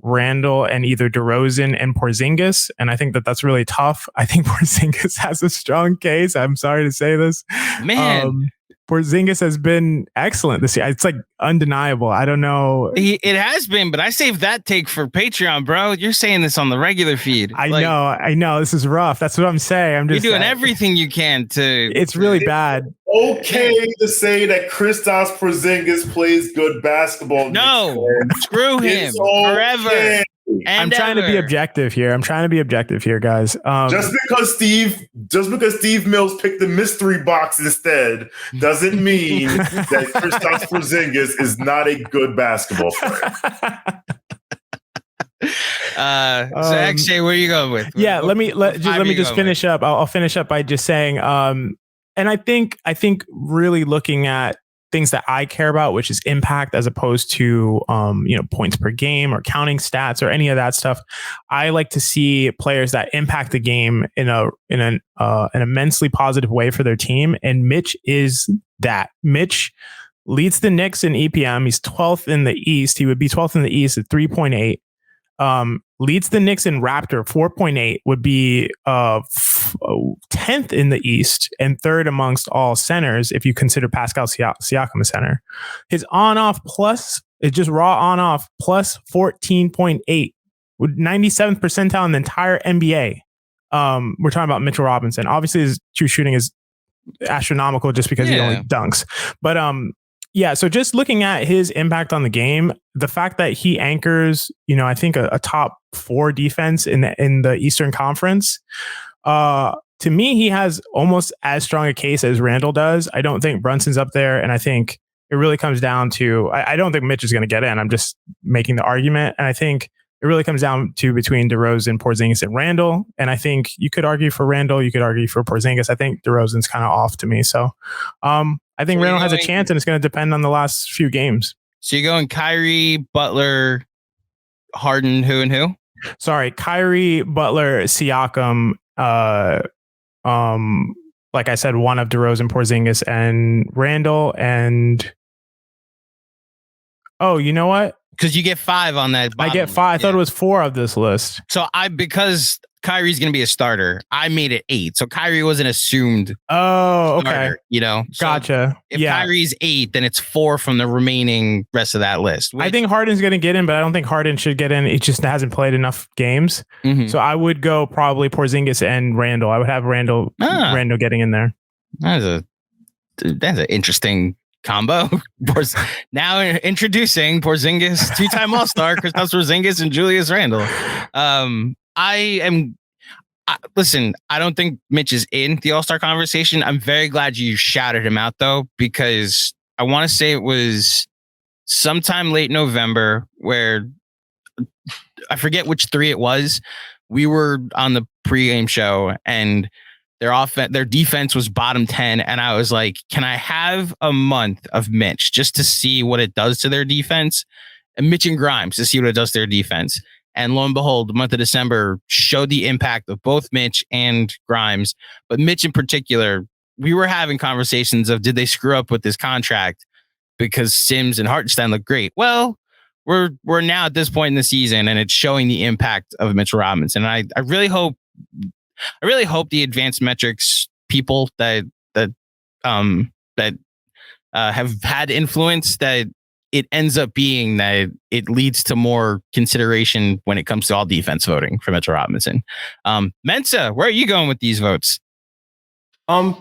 Randall and either DeRozan and Porzingis, and I think that's really tough. I think Porzingis has a strong case. I'm sorry to say this, man. Porzingis has been excellent this year. It's like undeniable. I don't know. It has been, but I saved that take for Patreon, bro. You're saying this on the regular feed. I know. This is rough. That's what I'm saying. You're doing everything you can to. It's really bad. Okay to say that Kristaps Porzingis plays good basketball. No, screw him forever. I'm trying to be objective here. Guys. Just because Steve Mills picked the mystery box instead doesn't mean that Kristaps Porzingis is not a good basketball player. So actually, where are you going with? Yeah, let me just finish up. I'll finish up by just saying, and I think really looking at things that I care about, which is impact as opposed to points per game or counting stats or any of that stuff. I like to see players that impact the game in an immensely positive way for their team, and Mitch is that. Mitch leads the Knicks in EPM. He's 12th in the East. He would be 12th in the East at 3.8. Leads the Knicks in Raptor 4.8, would be 10th in the East and third amongst all centers if you consider Pascal Siakam a center. His on-off plus is just raw on-off plus 14.8 with 97th percentile in the entire NBA. We're talking about Mitchell Robinson. Obviously, his true shooting is astronomical just because he only dunks. But yeah, so just looking at his impact on the game, the fact that he anchors, I think a top 4 defense in the Eastern Conference, to me, he has almost as strong a case as Randall does. I don't think Brunson's up there, and I think it really comes down to, I don't think Mitch is going to get in. I'm just making the argument, and I think it really comes down to between DeRozan, Porzingis, and Randall. And I think you could argue for Randall, you could argue for Porzingis. I think DeRozan's kind of off to me. So I think Randall has a chance, and it's going to depend on the last few games. So you're going Kyrie, Butler, Harden, who and who? Sorry, Kyrie, Butler, Siakam. Like I said, one of DeRozan, Porzingis, and Randall. And you know what? Because you get 5 on that. I get 5. I thought it was 4 of this list. So because Kyrie's going to be a starter, I made it 8. So Kyrie wasn't assumed. Oh, okay. Starter, So gotcha. If Kyrie's 8, then it's 4 from the remaining rest of that list. I think Harden's going to get in, but I don't think Harden should get in. He just hasn't played enough games. Mm-hmm. So I would go probably Porzingis and Randall. I would have Randall getting in there. That's an interesting combo. Now introducing Porzingis, 2-time All-Star, Kristaps Porzingis and Julius Randle. Listen, I don't think Mitch is in the All-Star conversation. I'm very glad you shouted him out, though, because I want to say it was sometime late November where I forget which 3 it was. We were on the pregame show and their defense was bottom 10. And I was like, can I have a month of Mitch just to see what it does to their defense? And Mitch and Grimes to see what it does to their defense. And lo and behold, the month of December showed the impact of both Mitch and Grimes. But Mitch in particular, we were having conversations of, did they screw up with this contract because Sims and Hartenstein look great? Well, we're now at this point in the season, and it's showing the impact of Mitchell Robinson. And I really hope the advanced metrics people that have had influence, that it ends up being that it leads to more consideration when it comes to all defense voting for Mitchell Robinson. Mensa, where are you going with these votes?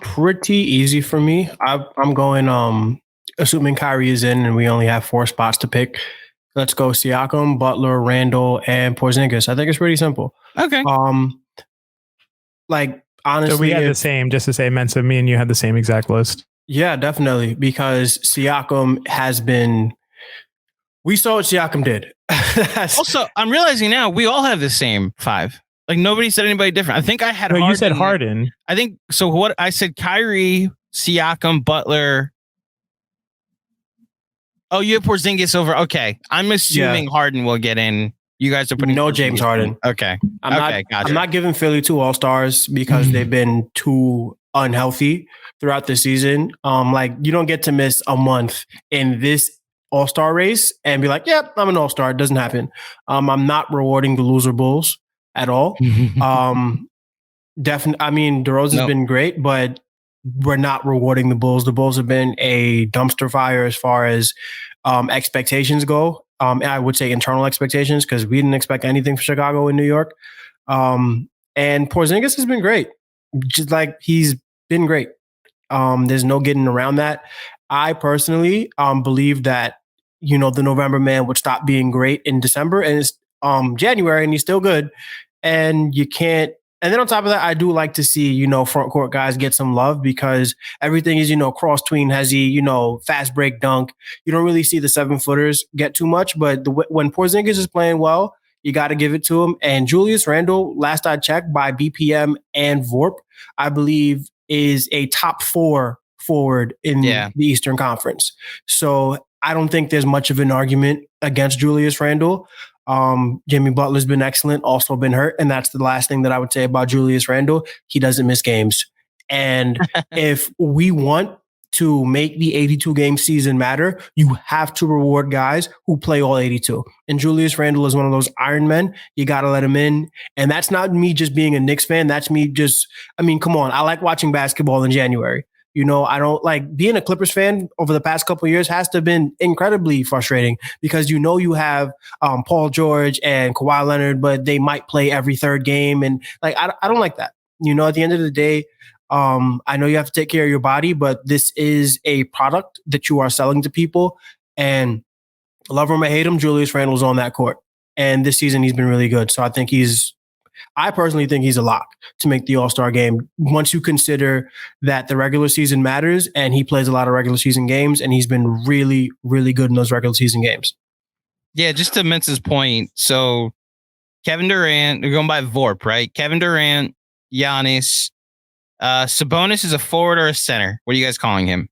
Pretty easy for me. I'm going, assuming Kyrie is in and we only have 4 spots to pick. Let's go Siakam, Butler, Randall, and Porzingis. I think it's pretty simple. Okay. Honestly, so we had the same, just to say, Mensa, me and you had the same exact list. Yeah, definitely. Because Siakam has been, we saw what Siakam did. Also, I'm realizing now we all have the same 5. Like nobody said anybody different. I think I had Harden. You said Harden. I think so. What I said, Kyrie, Siakam, Butler. Oh, you have Porzingis over. Okay. I'm assuming Harden will get in. You guys are putting no James Harden. Okay. Gotcha. I'm not giving Philly 2 All-Stars because they've been too unhealthy throughout the season. You don't get to miss a month in this All-Star race and be like, yep, I'm an All-Star. It doesn't happen. I'm not rewarding the loser Bulls at all. Definitely. I mean, DeRozan's been great, but we're not rewarding the Bulls. The Bulls have been a dumpster fire as far as expectations go. And I would say internal expectations, because we didn't expect anything from Chicago in New York. And Porzingis has been great. Just like, he's been great. There's no getting around that. I personally believe that, the November man would stop being great in December, and it's January, and he's still good. And you can't. And then on top of that, I do like to see, front court guys get some love, because everything is, cross tween, hezzy, fast break dunk. You don't really see the 7-footers get too much, but when Porzingis is playing well, you got to give it to him. And Julius Randle, last I checked by BPM and VORP, I believe is a top 4 forward in the Eastern Conference. So I don't think there's much of an argument against Julius Randle. Jimmy Butler's been excellent, also been hurt. And that's the last thing that I would say about Julius Randle. He doesn't miss games. And if we want to make the 82-game season matter, you have to reward guys who play all 82. And Julius Randle is one of those Iron Men. You got to let him in. And that's not me just being a Knicks fan. That's me come on. I like watching basketball in January. I don't like being a Clippers fan over the past couple of years has to have been incredibly frustrating, because you have Paul George and Kawhi Leonard, but they might play every third game. And I don't like that. At the end of the day, I know you have to take care of your body, but this is a product that you are selling to people. And love him or hate him, Julius Randle's on that court. And this season he's been really good. So I personally think he's a lock to make the All-Star game, once you consider that the regular season matters, and he plays a lot of regular season games, and he's been really, really good in those regular season games. Yeah, just to Mensa's point. So Kevin Durant, we're going by VORP, right? Kevin Durant, Giannis, Sabonis is a forward or a center? What are you guys calling him?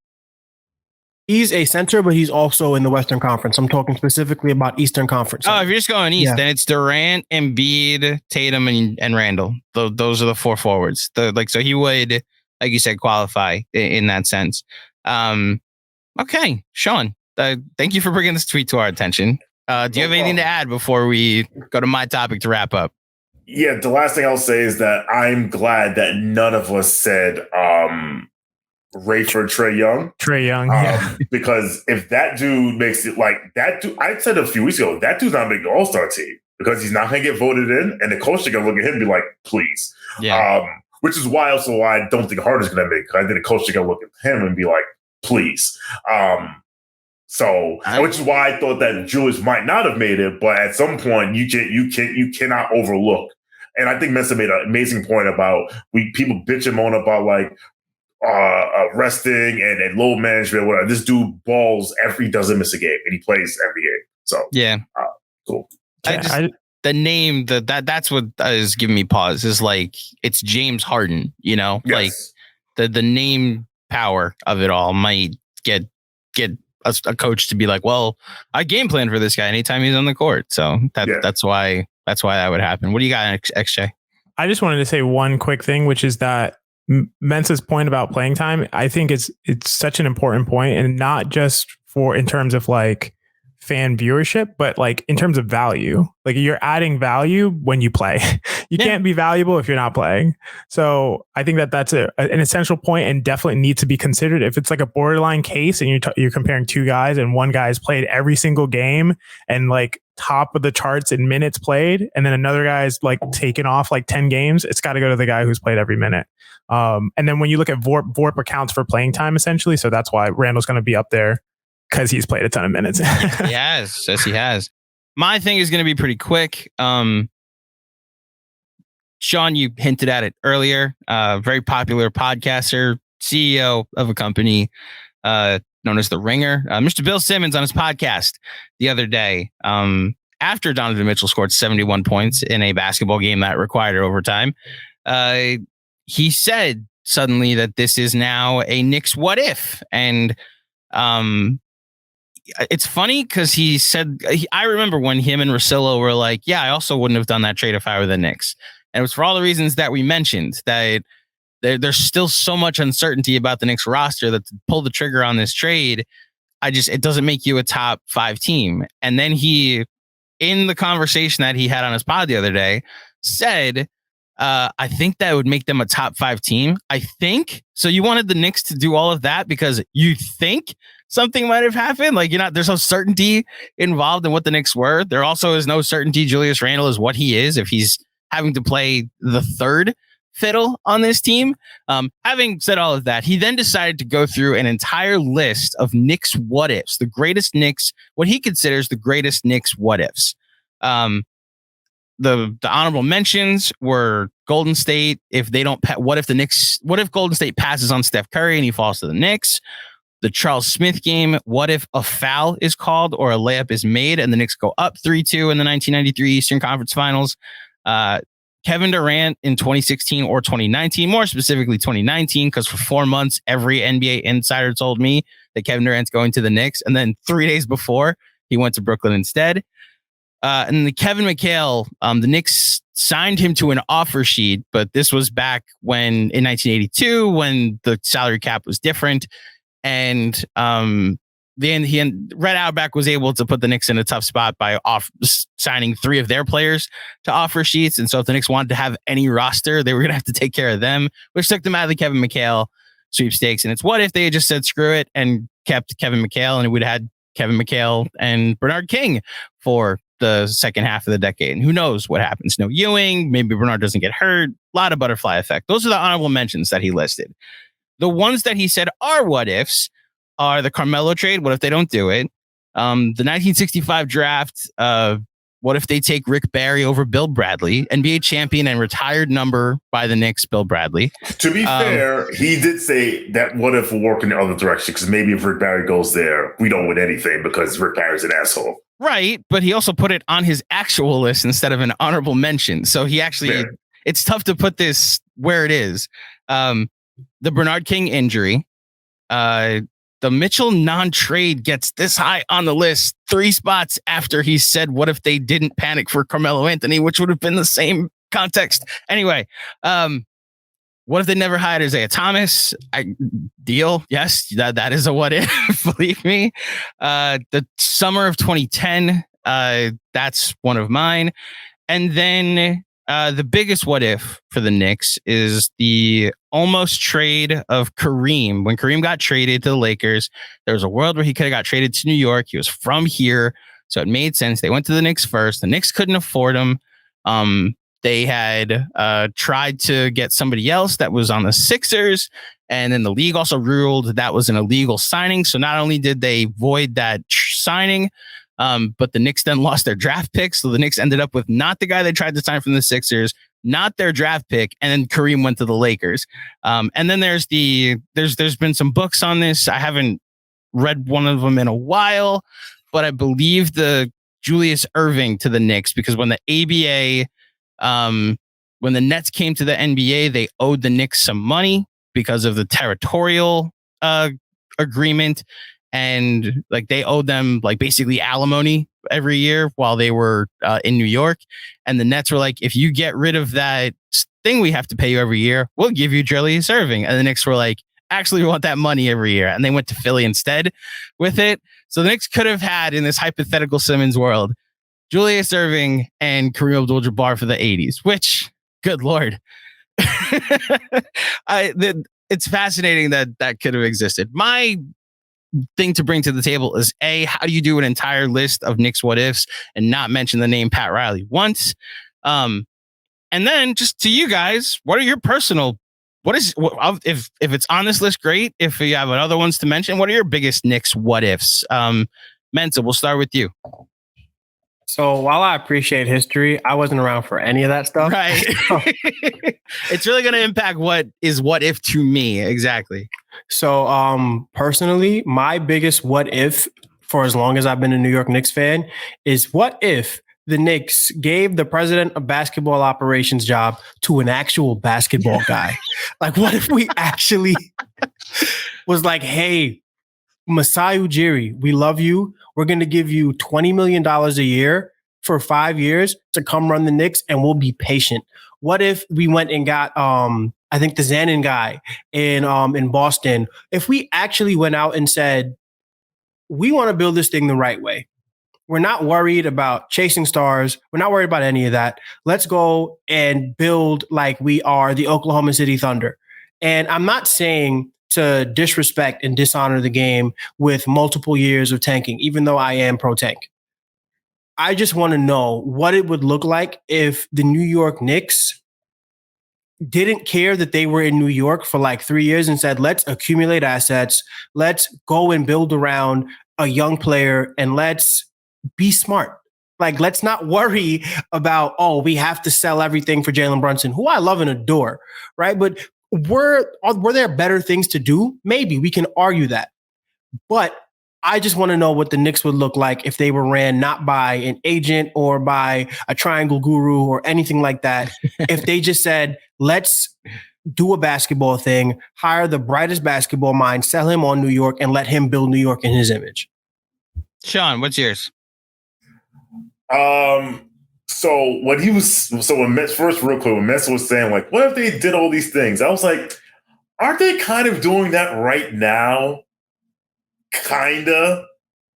He's a center, but he's also in the Western Conference. I'm talking specifically about Eastern Conference. Oh, if you're just going East, then it's Durant, Embiid, Tatum, and Randle. Those are the 4 forwards. So he would, like you said, qualify in that sense. Okay, Shawn, thank you for bringing this tweet to our attention. Do you have anything to add before we go to my topic to wrap up? Yeah, the last thing I'll say is that I'm glad that none of us said rate for Trae Young. Trae Young, yeah. Because if that dude makes it like that dude, I said a few weeks ago, that dude's not making the All-Star team, because he's not going to get voted in, and the coach is going to look at him and be like, please. Yeah. Which is why I don't think Hardie's going to make it. I think the coach is going to look at him and be like, please. Which is why I thought that Julius might not have made it, but at some point you cannot overlook. And I think Mensa made an amazing point about people bitch and moan about resting and load management, whatever. This dude balls he doesn't miss a game, and he plays every game. So yeah, cool. The name that's what is giving me pause is it's James Harden. Yes. The name power of it all might get a coach to be like, well, I game plan for this guy anytime he's on the court. So that's why that would happen. What do you got, XJ? I just wanted to say one quick thing, which is that Mensa's point about playing time, I think it's such an important point, and not just in terms of fan viewership, but in terms of value. You're adding value when you play. You can't be valuable if you're not playing. So I think that's an essential point, and definitely needs to be considered. If it's a borderline case and you're comparing 2 guys, and one guy has played every single game and top of the charts in minutes played, and then another guy's taken off 10 games, it's got to go to the guy who's played every minute. And then when you look at VORP accounts for playing time, essentially. So that's why Randall's going to be up there, because he's played a ton of minutes. Yes, he has. My thing is going to be pretty quick. Shawn, you hinted at it earlier. Very popular podcaster, CEO of a company known as The Ringer. Mr. Bill Simmons on his podcast the other day, after Donovan Mitchell scored 71 points in a basketball game that required overtime, he said suddenly that this is now a Knicks what if. And it's funny because he said, I remember when him and Russillo were like, yeah, I also wouldn't have done that trade if I were the Knicks. And it was for all the reasons that we mentioned, that there's still so much uncertainty about the Knicks roster that to pull the trigger on this trade, it doesn't make you a top 5 team. And then he, in the conversation that he had on his pod the other day, said I think that would make them a top 5 team. I think so. You wanted the Knicks to do all of that because you think something might have happened. Like, there's no certainty involved in what the Knicks were. There also is no certainty Julius Randle is what he is if he's having to play the third fiddle on this team. Having said all of that, he then decided to go through an entire list of Knicks what-ifs, the greatest Knicks, what he considers the greatest Knicks what-ifs. The honorable mentions were Golden State. If they don't, what if Golden State passes on Steph Curry and he falls to the Knicks? The Charles Smith game. What if a foul is called or a layup is made and the Knicks go up 3-2 in the 1993 Eastern Conference Finals? Kevin Durant in 2016 or 2019, more specifically 2019, because for 4 months, every NBA insider told me that Kevin Durant's going to the Knicks. And then 3 days before, he went to Brooklyn instead. And the Kevin McHale, the Knicks signed him to an offer sheet, but this was back in 1982, when the salary cap was different. And Red Auerbach was able to put the Knicks in a tough spot by signing 3 of their players to offer sheets. And so if the Knicks wanted to have any roster, they were going to have to take care of them, which took them out of the Kevin McHale sweepstakes. And it's what if they had just said, screw it, and kept Kevin McHale, and it would have had Kevin McHale and Bernard King for the second half of the decade. And who knows what happens? No Ewing, maybe Bernard doesn't get hurt. A lot of butterfly effect. Those are the honorable mentions that he listed. The ones that he said are what ifs are the Carmelo trade. What if they don't do it? The 1965 draft. What if they take Rick Barry over Bill Bradley? NBA champion and retired number by the Knicks, Bill Bradley. To be fair, he did say that what if we'll work in the other direction? Because maybe if Rick Barry goes there, we don't win anything because Rick Barry's an asshole. Right. But he also put it on his actual list instead of an honorable mention. So he actually, it's tough to put this where it is. The Bernard King injury. The Mitchell non-trade gets this high on the list 3 spots after he said, what if they didn't panic for Carmelo Anthony, which would have been the same context. Anyway, what if they never hired Isaiah Thomas? Deal. Yes, that is a what if, believe me. The summer of 2010, that's one of mine. And then the biggest what if for the Knicks is the almost trade of Kareem. When Kareem got traded to the Lakers, there was a world where he could have got traded to New York. He was from here, so it made sense. They went to the Knicks first. The Knicks couldn't afford him. They had tried to get somebody else that was on the Sixers, and then the league also ruled that was an illegal signing. So not only did they void that signing, but the Knicks then lost their draft pick. So the Knicks ended up with not the guy they tried to sign from the Sixers, not their draft pick, and then Kareem went to the Lakers. And then there's been some books on this. I haven't read one of them in a while, but I believe the Julius Erving to the Knicks, because when the ABA, when the Nets came to the NBA, they owed the Knicks some money because of the territorial agreement. And like they owed them like basically alimony every year while they were in New York. And the Nets were like, if you get rid of that thing we have to pay you every year, we'll give you Julius Erving. And the Knicks were like, actually, we want that money every year. And they went to Philly instead with it. So the Knicks could have had, in this hypothetical Simmons world, Julius Erving and Kareem Abdul-Jabbar for the 80s, which, good Lord. It's fascinating that could have existed. My thing to bring to the table is how do you do an entire list of Knicks what ifs and not mention the name Pat Riley once? And then just to you guys, what are your personal, if it's on this list, great. If you have other ones to mention, what are your biggest Knicks what ifs? Mensa, we'll start with you. So while I appreciate history, I wasn't around for any of that stuff. Right. It's really going to impact what if to me. Exactly. So personally, my biggest what if for as long as I've been a New York Knicks fan is what if the Knicks gave the president of basketball operations job to an actual basketball guy? Like, what if we actually was like, hey, Masai Ujiri, we love you. We're going to give you $20 million a year for 5 years to come run the Knicks, and we'll be patient. What if we went and got, I think the Zanin guy in Boston? If we actually went out and said, we want to build this thing the right way. we're not worried about chasing stars. We're not worried about any of that. Let's go and build like we are the Oklahoma City Thunder. And I'm not saying to disrespect and dishonor the game with multiple years of tanking, even though I am pro tank. I just want to know what it would look like if the New York Knicks didn't care that they were in New York for like 3 years and said, let's accumulate assets. Let's go and build around a young player and let's be smart. Like, let's not worry about, we have to sell everything for Jalen Brunson, who I love and adore, right? But were there better things to do? Maybe we can argue that. But I just want to know what the Knicks would look like if they were ran not by an agent or by a triangle guru or anything like that. If they just said, let's do a basketball thing, hire the brightest basketball mind, sell him on New York, and let him build New York in his image. Shawn, what's yours? So when Mensa was saying, like, what if they did all these things? I was like, aren't they kind of doing that right now? Kinda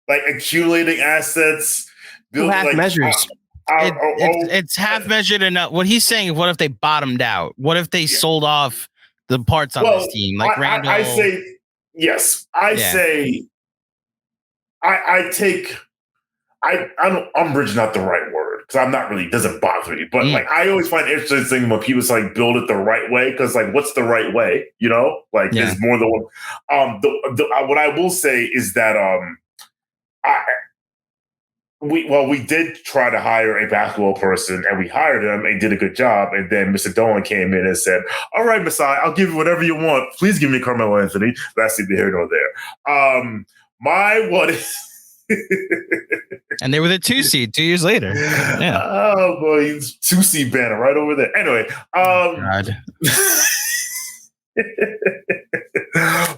like accumulating assets, half measures. It's half measured enough. What he's saying, what if they bottomed out? What if they sold off the parts on this team, like Randall? I say yes. Say I take. Umbrage not the right word because I'm not really, it doesn't bother me, but like I always find it interesting when people say like build it the right way, because like what's the right way, you know, like there's more than one. What I will say is that we did try to hire a basketball person and we hired him and did a good job, and then Mr. Dolan came in and said, all right, Messiah, I'll give you whatever you want, please give me Carmelo Anthony. That's neither here nor there. My what is and they were the 2 seed 2 years later. Yeah. Oh boy, 2 seed banner right over there. Anyway, God.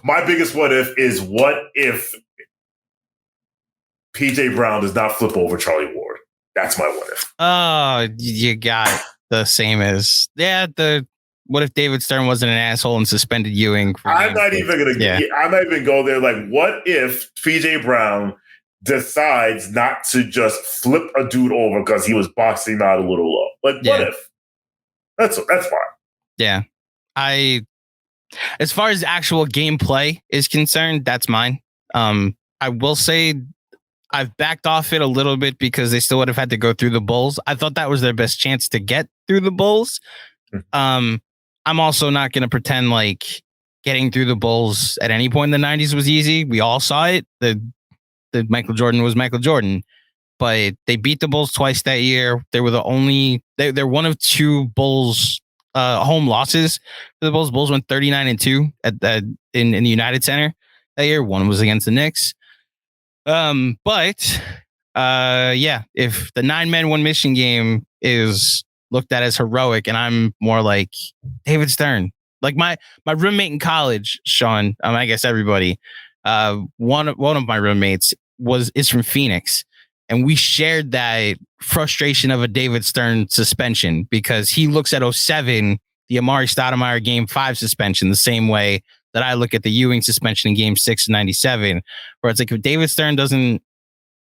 My biggest what if is what if PJ Brown does not flip over Charlie Ward? That's my what if. Oh, you got the same as what if David Stern wasn't an asshole and suspended Ewing? I'm not even go there. Like, what if PJ Brown decides not to just flip a dude over because he was boxing out a little low? Like, what if? That's fine. Yeah. As far as actual gameplay is concerned, that's mine. I will say I've backed off it a little bit because they still would have had to go through the Bulls. I thought that was their best chance to get through the Bulls. I'm also not going to pretend like getting through the Bulls at any point in the 90s was easy. We all saw it. The Michael Jordan was Michael Jordan, but they beat the Bulls twice that year. They were they're one of 2 Bulls home losses for the Bulls. Bulls went 39-2 in the United Center that year. One was against the Knicks. If the 9-man 1 mission game is looked at as heroic, and I'm more like David Stern, like my roommate in college, Shawn, I guess everybody, one of my roommates is from Phoenix, and we shared that frustration of a David Stern suspension because he looks at 07, the Amari Stoudemire Game 5 suspension, the same way that I look at the Ewing suspension in Game 6 in 97, where it's like, if David Stern doesn't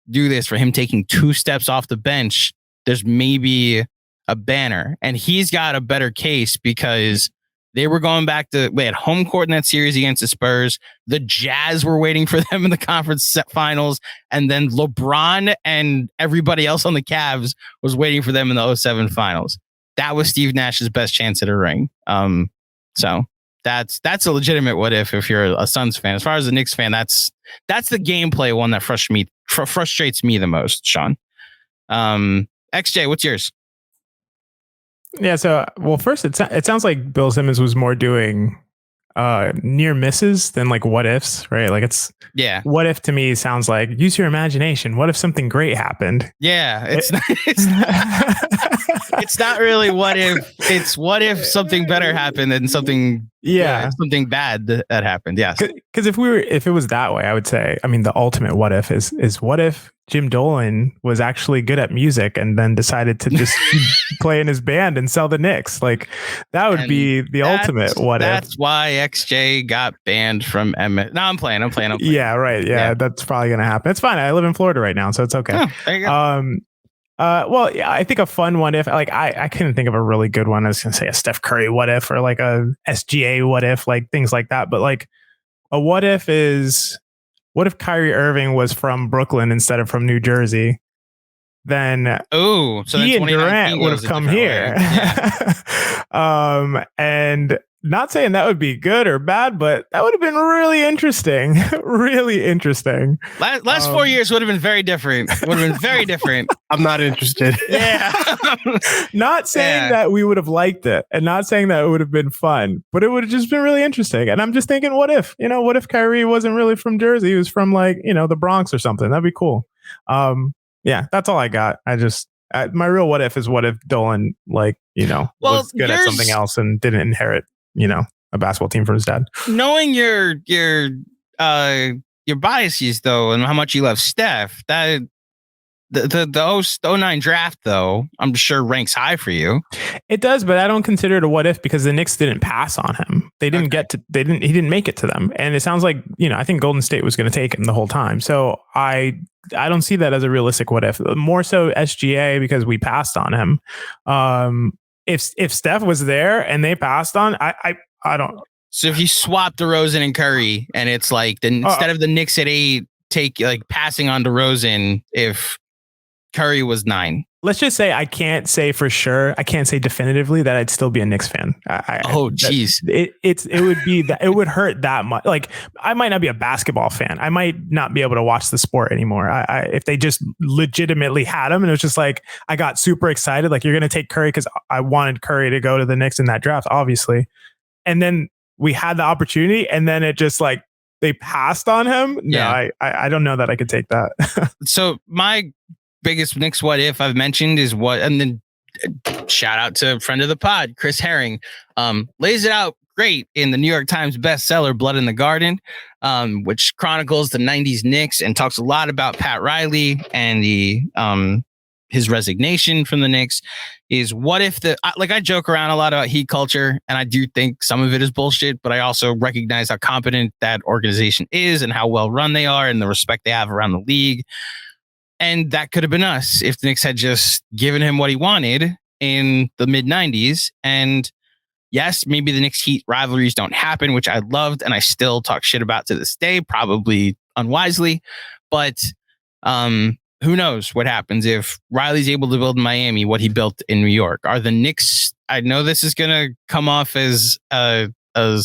do this for him taking 2 steps off the bench, there's maybe a banner. And he's got a better case because they were going back to, they had home court in that series against the Spurs. The Jazz were waiting for them in the conference finals. And then LeBron and everybody else on the Cavs was waiting for them in the 07 finals. That was Steve Nash's best chance at a ring. So that's a legitimate what if you're a Suns fan. As far as the Knicks fan, that's the gameplay one that frustrates me the most, Shawn. XJ, what's yours? Yeah, so, well, first, it sounds like Bill Simmons was more doing near misses than like what ifs, right? Like what if to me sounds like use your imagination. What if something great happened? Yeah, It's not really what if. It's what if something better happened than something. Something bad that happened. Yes. Because if it was that way, I would say, I mean, the ultimate what if is what if Jim Dolan was actually good at music and then decided to just play in his band and sell the Knicks? Like that would be the ultimate what if. That's why XJ got banned from Emmett. No, I'm playing. Yeah, right. Yeah, that's probably gonna happen. It's fine. I live in Florida right now, so it's okay. Oh, there you go. Well, yeah, I think a fun what if, like I couldn't think of a really good one. I was gonna say a Steph Curry what if, or like a SGA what if, like things like that. But like a what if is, what if Kyrie Irving was from Brooklyn instead of from New Jersey? Then so he and Durant would have come here. Yeah. And not saying that would be good or bad, but that would have been really interesting. Really interesting. Last 4 years would have been very different. I'm not interested. Yeah. Not saying that we would have liked it and not saying that it would have been fun, but it would have just been really interesting. And I'm just thinking, what if Kyrie wasn't really from Jersey? He was from like, the Bronx or something. That'd be cool. Yeah, that's all I got. My real what if is what if Dolan, was good at something else and didn't inherit, a basketball team from his dad. Knowing your biases though, and how much you love Steph, that the 09 draft though, I'm sure ranks high for you. It does, but I don't consider it a what if because the Knicks didn't pass on him. He didn't make it to them. And it sounds like, I think Golden State was going to take him the whole time. So I don't see that as a realistic what if. More so SGA because we passed on him. If Steph was there and they passed on, I don't. So if you swap DeRozan and Curry, and it's like instead of the Knicks at 8, take like passing on DeRozan if Curry was 9. Let's just say I can't say for sure. I can't say definitively that I'd still be a Knicks fan. Geez. It would be that it would hurt that much. Like I might not be a basketball fan. I might not be able to watch the sport anymore. If they just legitimately had him and it was just like, I got super excited. Like you're going to take Curry because I wanted Curry to go to the Knicks in that draft, obviously. And then we had the opportunity and then it just like, they passed on him. Yeah. No, I don't know that I could take that. So my biggest Knicks what if I've mentioned is and then shout out to a friend of the pod, Chris Herring, lays it out great in the New York Times bestseller Blood in the Garden, which chronicles the 90s Knicks and talks a lot about Pat Riley and his resignation from the Knicks. Is what if I joke around a lot about heat culture, and I do think some of it is bullshit, but I also recognize how competent that organization is and how well run they are and the respect they have around the league. And that could have been us if the Knicks had just given him what he wanted in the mid 90s. And yes, maybe the Knicks Heat rivalries don't happen, which I loved. And I still talk shit about to this day, probably unwisely, but, who knows what happens if Riley's able to build in Miami what he built in New York? Are the Knicks, I know this is going to come off as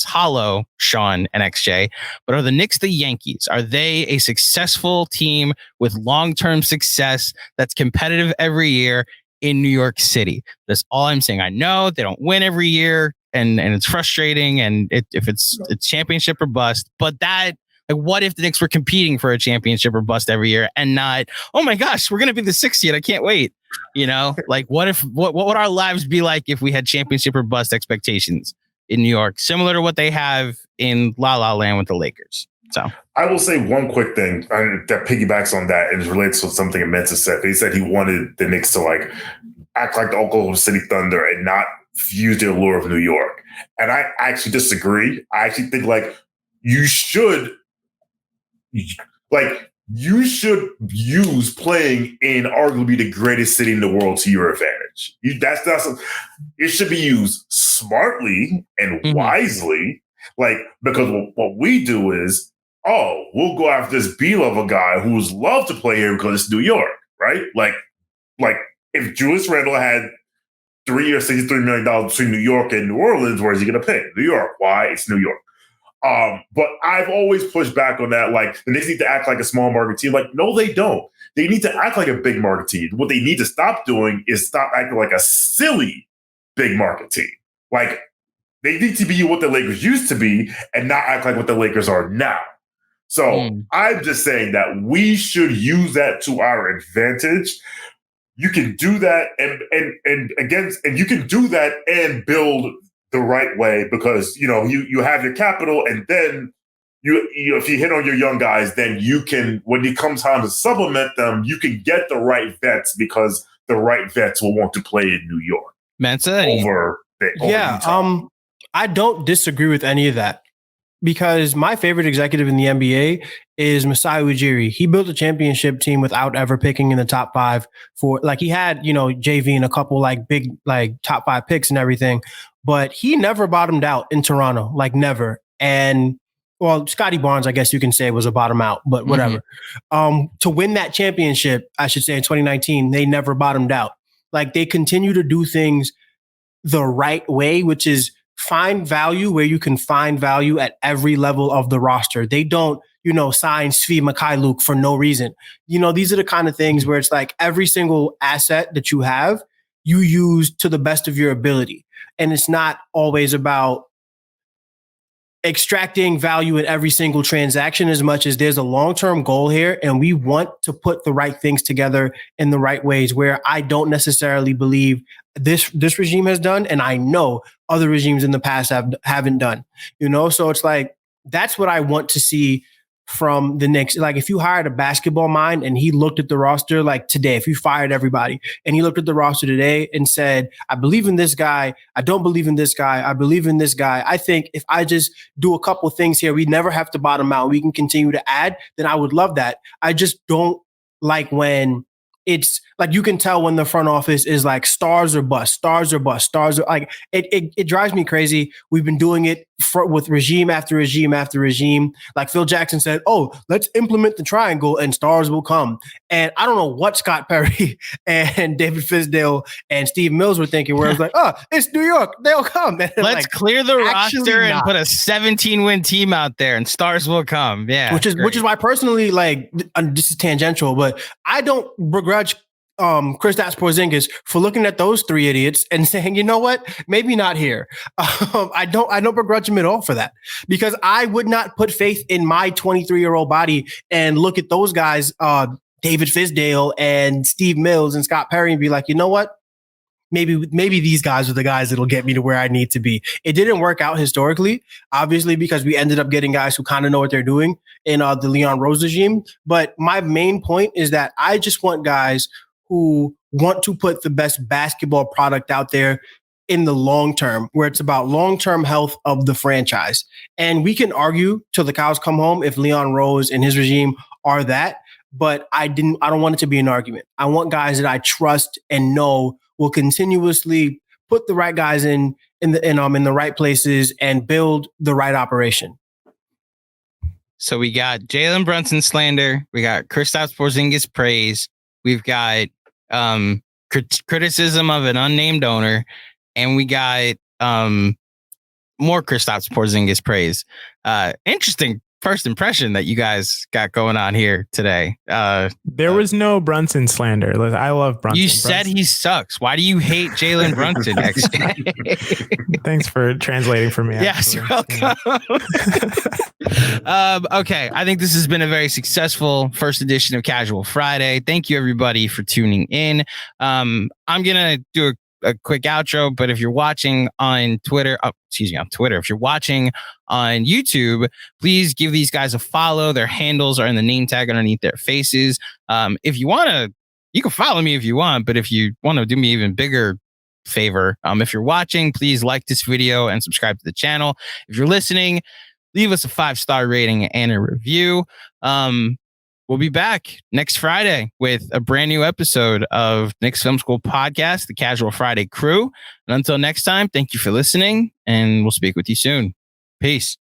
hollow, Shawn and XJ, but are the Knicks the Yankees? Are they a successful team with long-term success that's competitive every year in New York City? That's all I'm saying. I know they don't win every year and it's frustrating and if it's championship or bust, but that, like, what if the Knicks were competing for a championship or bust every year and not, oh my gosh, we're going to be the 6th seed. I can't wait. Like what would our lives be like if we had championship or bust expectations in New York, similar to what they have in La La Land with the Lakers? So I will say one quick thing that piggybacks on that and relates to something Mensa said. He said he wanted the Knicks to like act like the Oklahoma City Thunder and not use the allure of New York. And I actually disagree. I actually think you should use playing in arguably the greatest city in the world to your advantage. It should be used smartly and wisely. Because what we do is, we'll go after this B-level guy who's love to play here because it's New York, right? Like if Julius Randle had 3 years, $63 million between New York and New Orleans, where is he going to pick? New York. Why? It's New York. But I've always pushed back on that. Like, the Knicks need to act like a small market team. Like, no, they don't. They need to act like a big market team. What they need to stop doing is stop acting like a silly big market team. Like, they need to be what the Lakers used to be and not act like what the Lakers are now. So I'm just saying that we should use that to our advantage. you can do that and you can do that and build the right way, because you have your capital, and then you if you hit on your young guys, then you can, when it comes time to supplement them, you can get the right vets, because the right vets will want to play in New York. Mensa, over Utah. I don't disagree with any of that, because my favorite executive in the NBA is Masai Ujiri. He built a championship team without ever picking in the top 5 for, like, he had, JV and a couple big top 5 picks and everything, but he never bottomed out in Toronto, never. And well, Scotty Barnes, I guess you can say, was a bottom out, but whatever. To win that championship, I should say in 2019, they never bottomed out. They continue to do things the right way, which is find value where you can find value at every level of the roster. They don't, sign Svi Mikhailuk for no reason. These are the kind of things where it's every single asset that you have, you use to the best of your ability. And it's not always about extracting value in every single transaction, as much as there's a long-term goal here, and we want to put the right things together in the right ways, where I don't necessarily believe this regime has done, and I know other regimes in the past haven't done. So it's that's what I want to see from the Knicks. If you hired a basketball mind and he looked at the roster today, if you fired everybody and he looked at the roster today and said, I believe in this guy, I don't believe in this guy, I believe in this guy, I think if I just do a couple things here, we never have to bottom out, we can continue to add, then I would love that. I just don't like when it's you can tell when the front office is stars or bust, stars or bust, stars are it drives me crazy. We've been doing it with regime after regime after regime. Phil Jackson said, oh, let's implement the triangle and stars will come. And I don't know what Scott Perry and David Fisdale and Steve Mills were thinking, where it's it's New York, they'll come. And let's clear the roster and put a 17-win team out there and stars will come. Yeah. Which is why personally, this is tangential, but I don't begrudge Kristaps Porzingis for looking at those 3 idiots and saying, you know what, maybe not here. I don't begrudge him at all for that, because I would not put faith in my 23-year-old body and look at those guys, David Fisdale and Steve Mills and Scott Perry, and be like, you know what, maybe these guys are the guys that'll get me to where I need to be. It didn't work out historically, obviously, because we ended up getting guys who kind of know what they're doing in the Leon Rose regime. But my main point is that I just want guys who want to put the best basketball product out there in the long term, where it's about long-term health of the franchise. And we can argue till the cows come home if Leon Rose and his regime are that, but I don't want it to be an argument. I want guys that I trust and know will continuously put the right guys in the right places and build the right operation. So we got Jalen Brunson slander, we got Kristaps Porzingis praise, we've got criticism of an unnamed owner, and we got more Kristaps Porzingis praise. Interesting first impression that you guys got going on here today. There was no Brunson slander. I love Brunson. You said he sucks. Why do you hate Jalen Brunson? Thanks for translating for me. Yes, you're welcome. Okay, I think this has been a very successful first edition of Casual Friday. Thank you, everybody, for tuning in. I'm gonna do a quick outro, but if you're watching on Twitter, if you're watching on YouTube, please give these guys a follow. Their handles are in the name tag underneath their faces. If you want to, you can follow me if you want, but if you want to do me even bigger favor, if you're watching, please like this video and subscribe to the channel. If you're listening, leave us a 5-star rating and a review. We'll be back next Friday with a brand new episode of Knicks Film School Podcast, the Casual Friday crew. And until next time, thank you for listening, and we'll speak with you soon. Peace.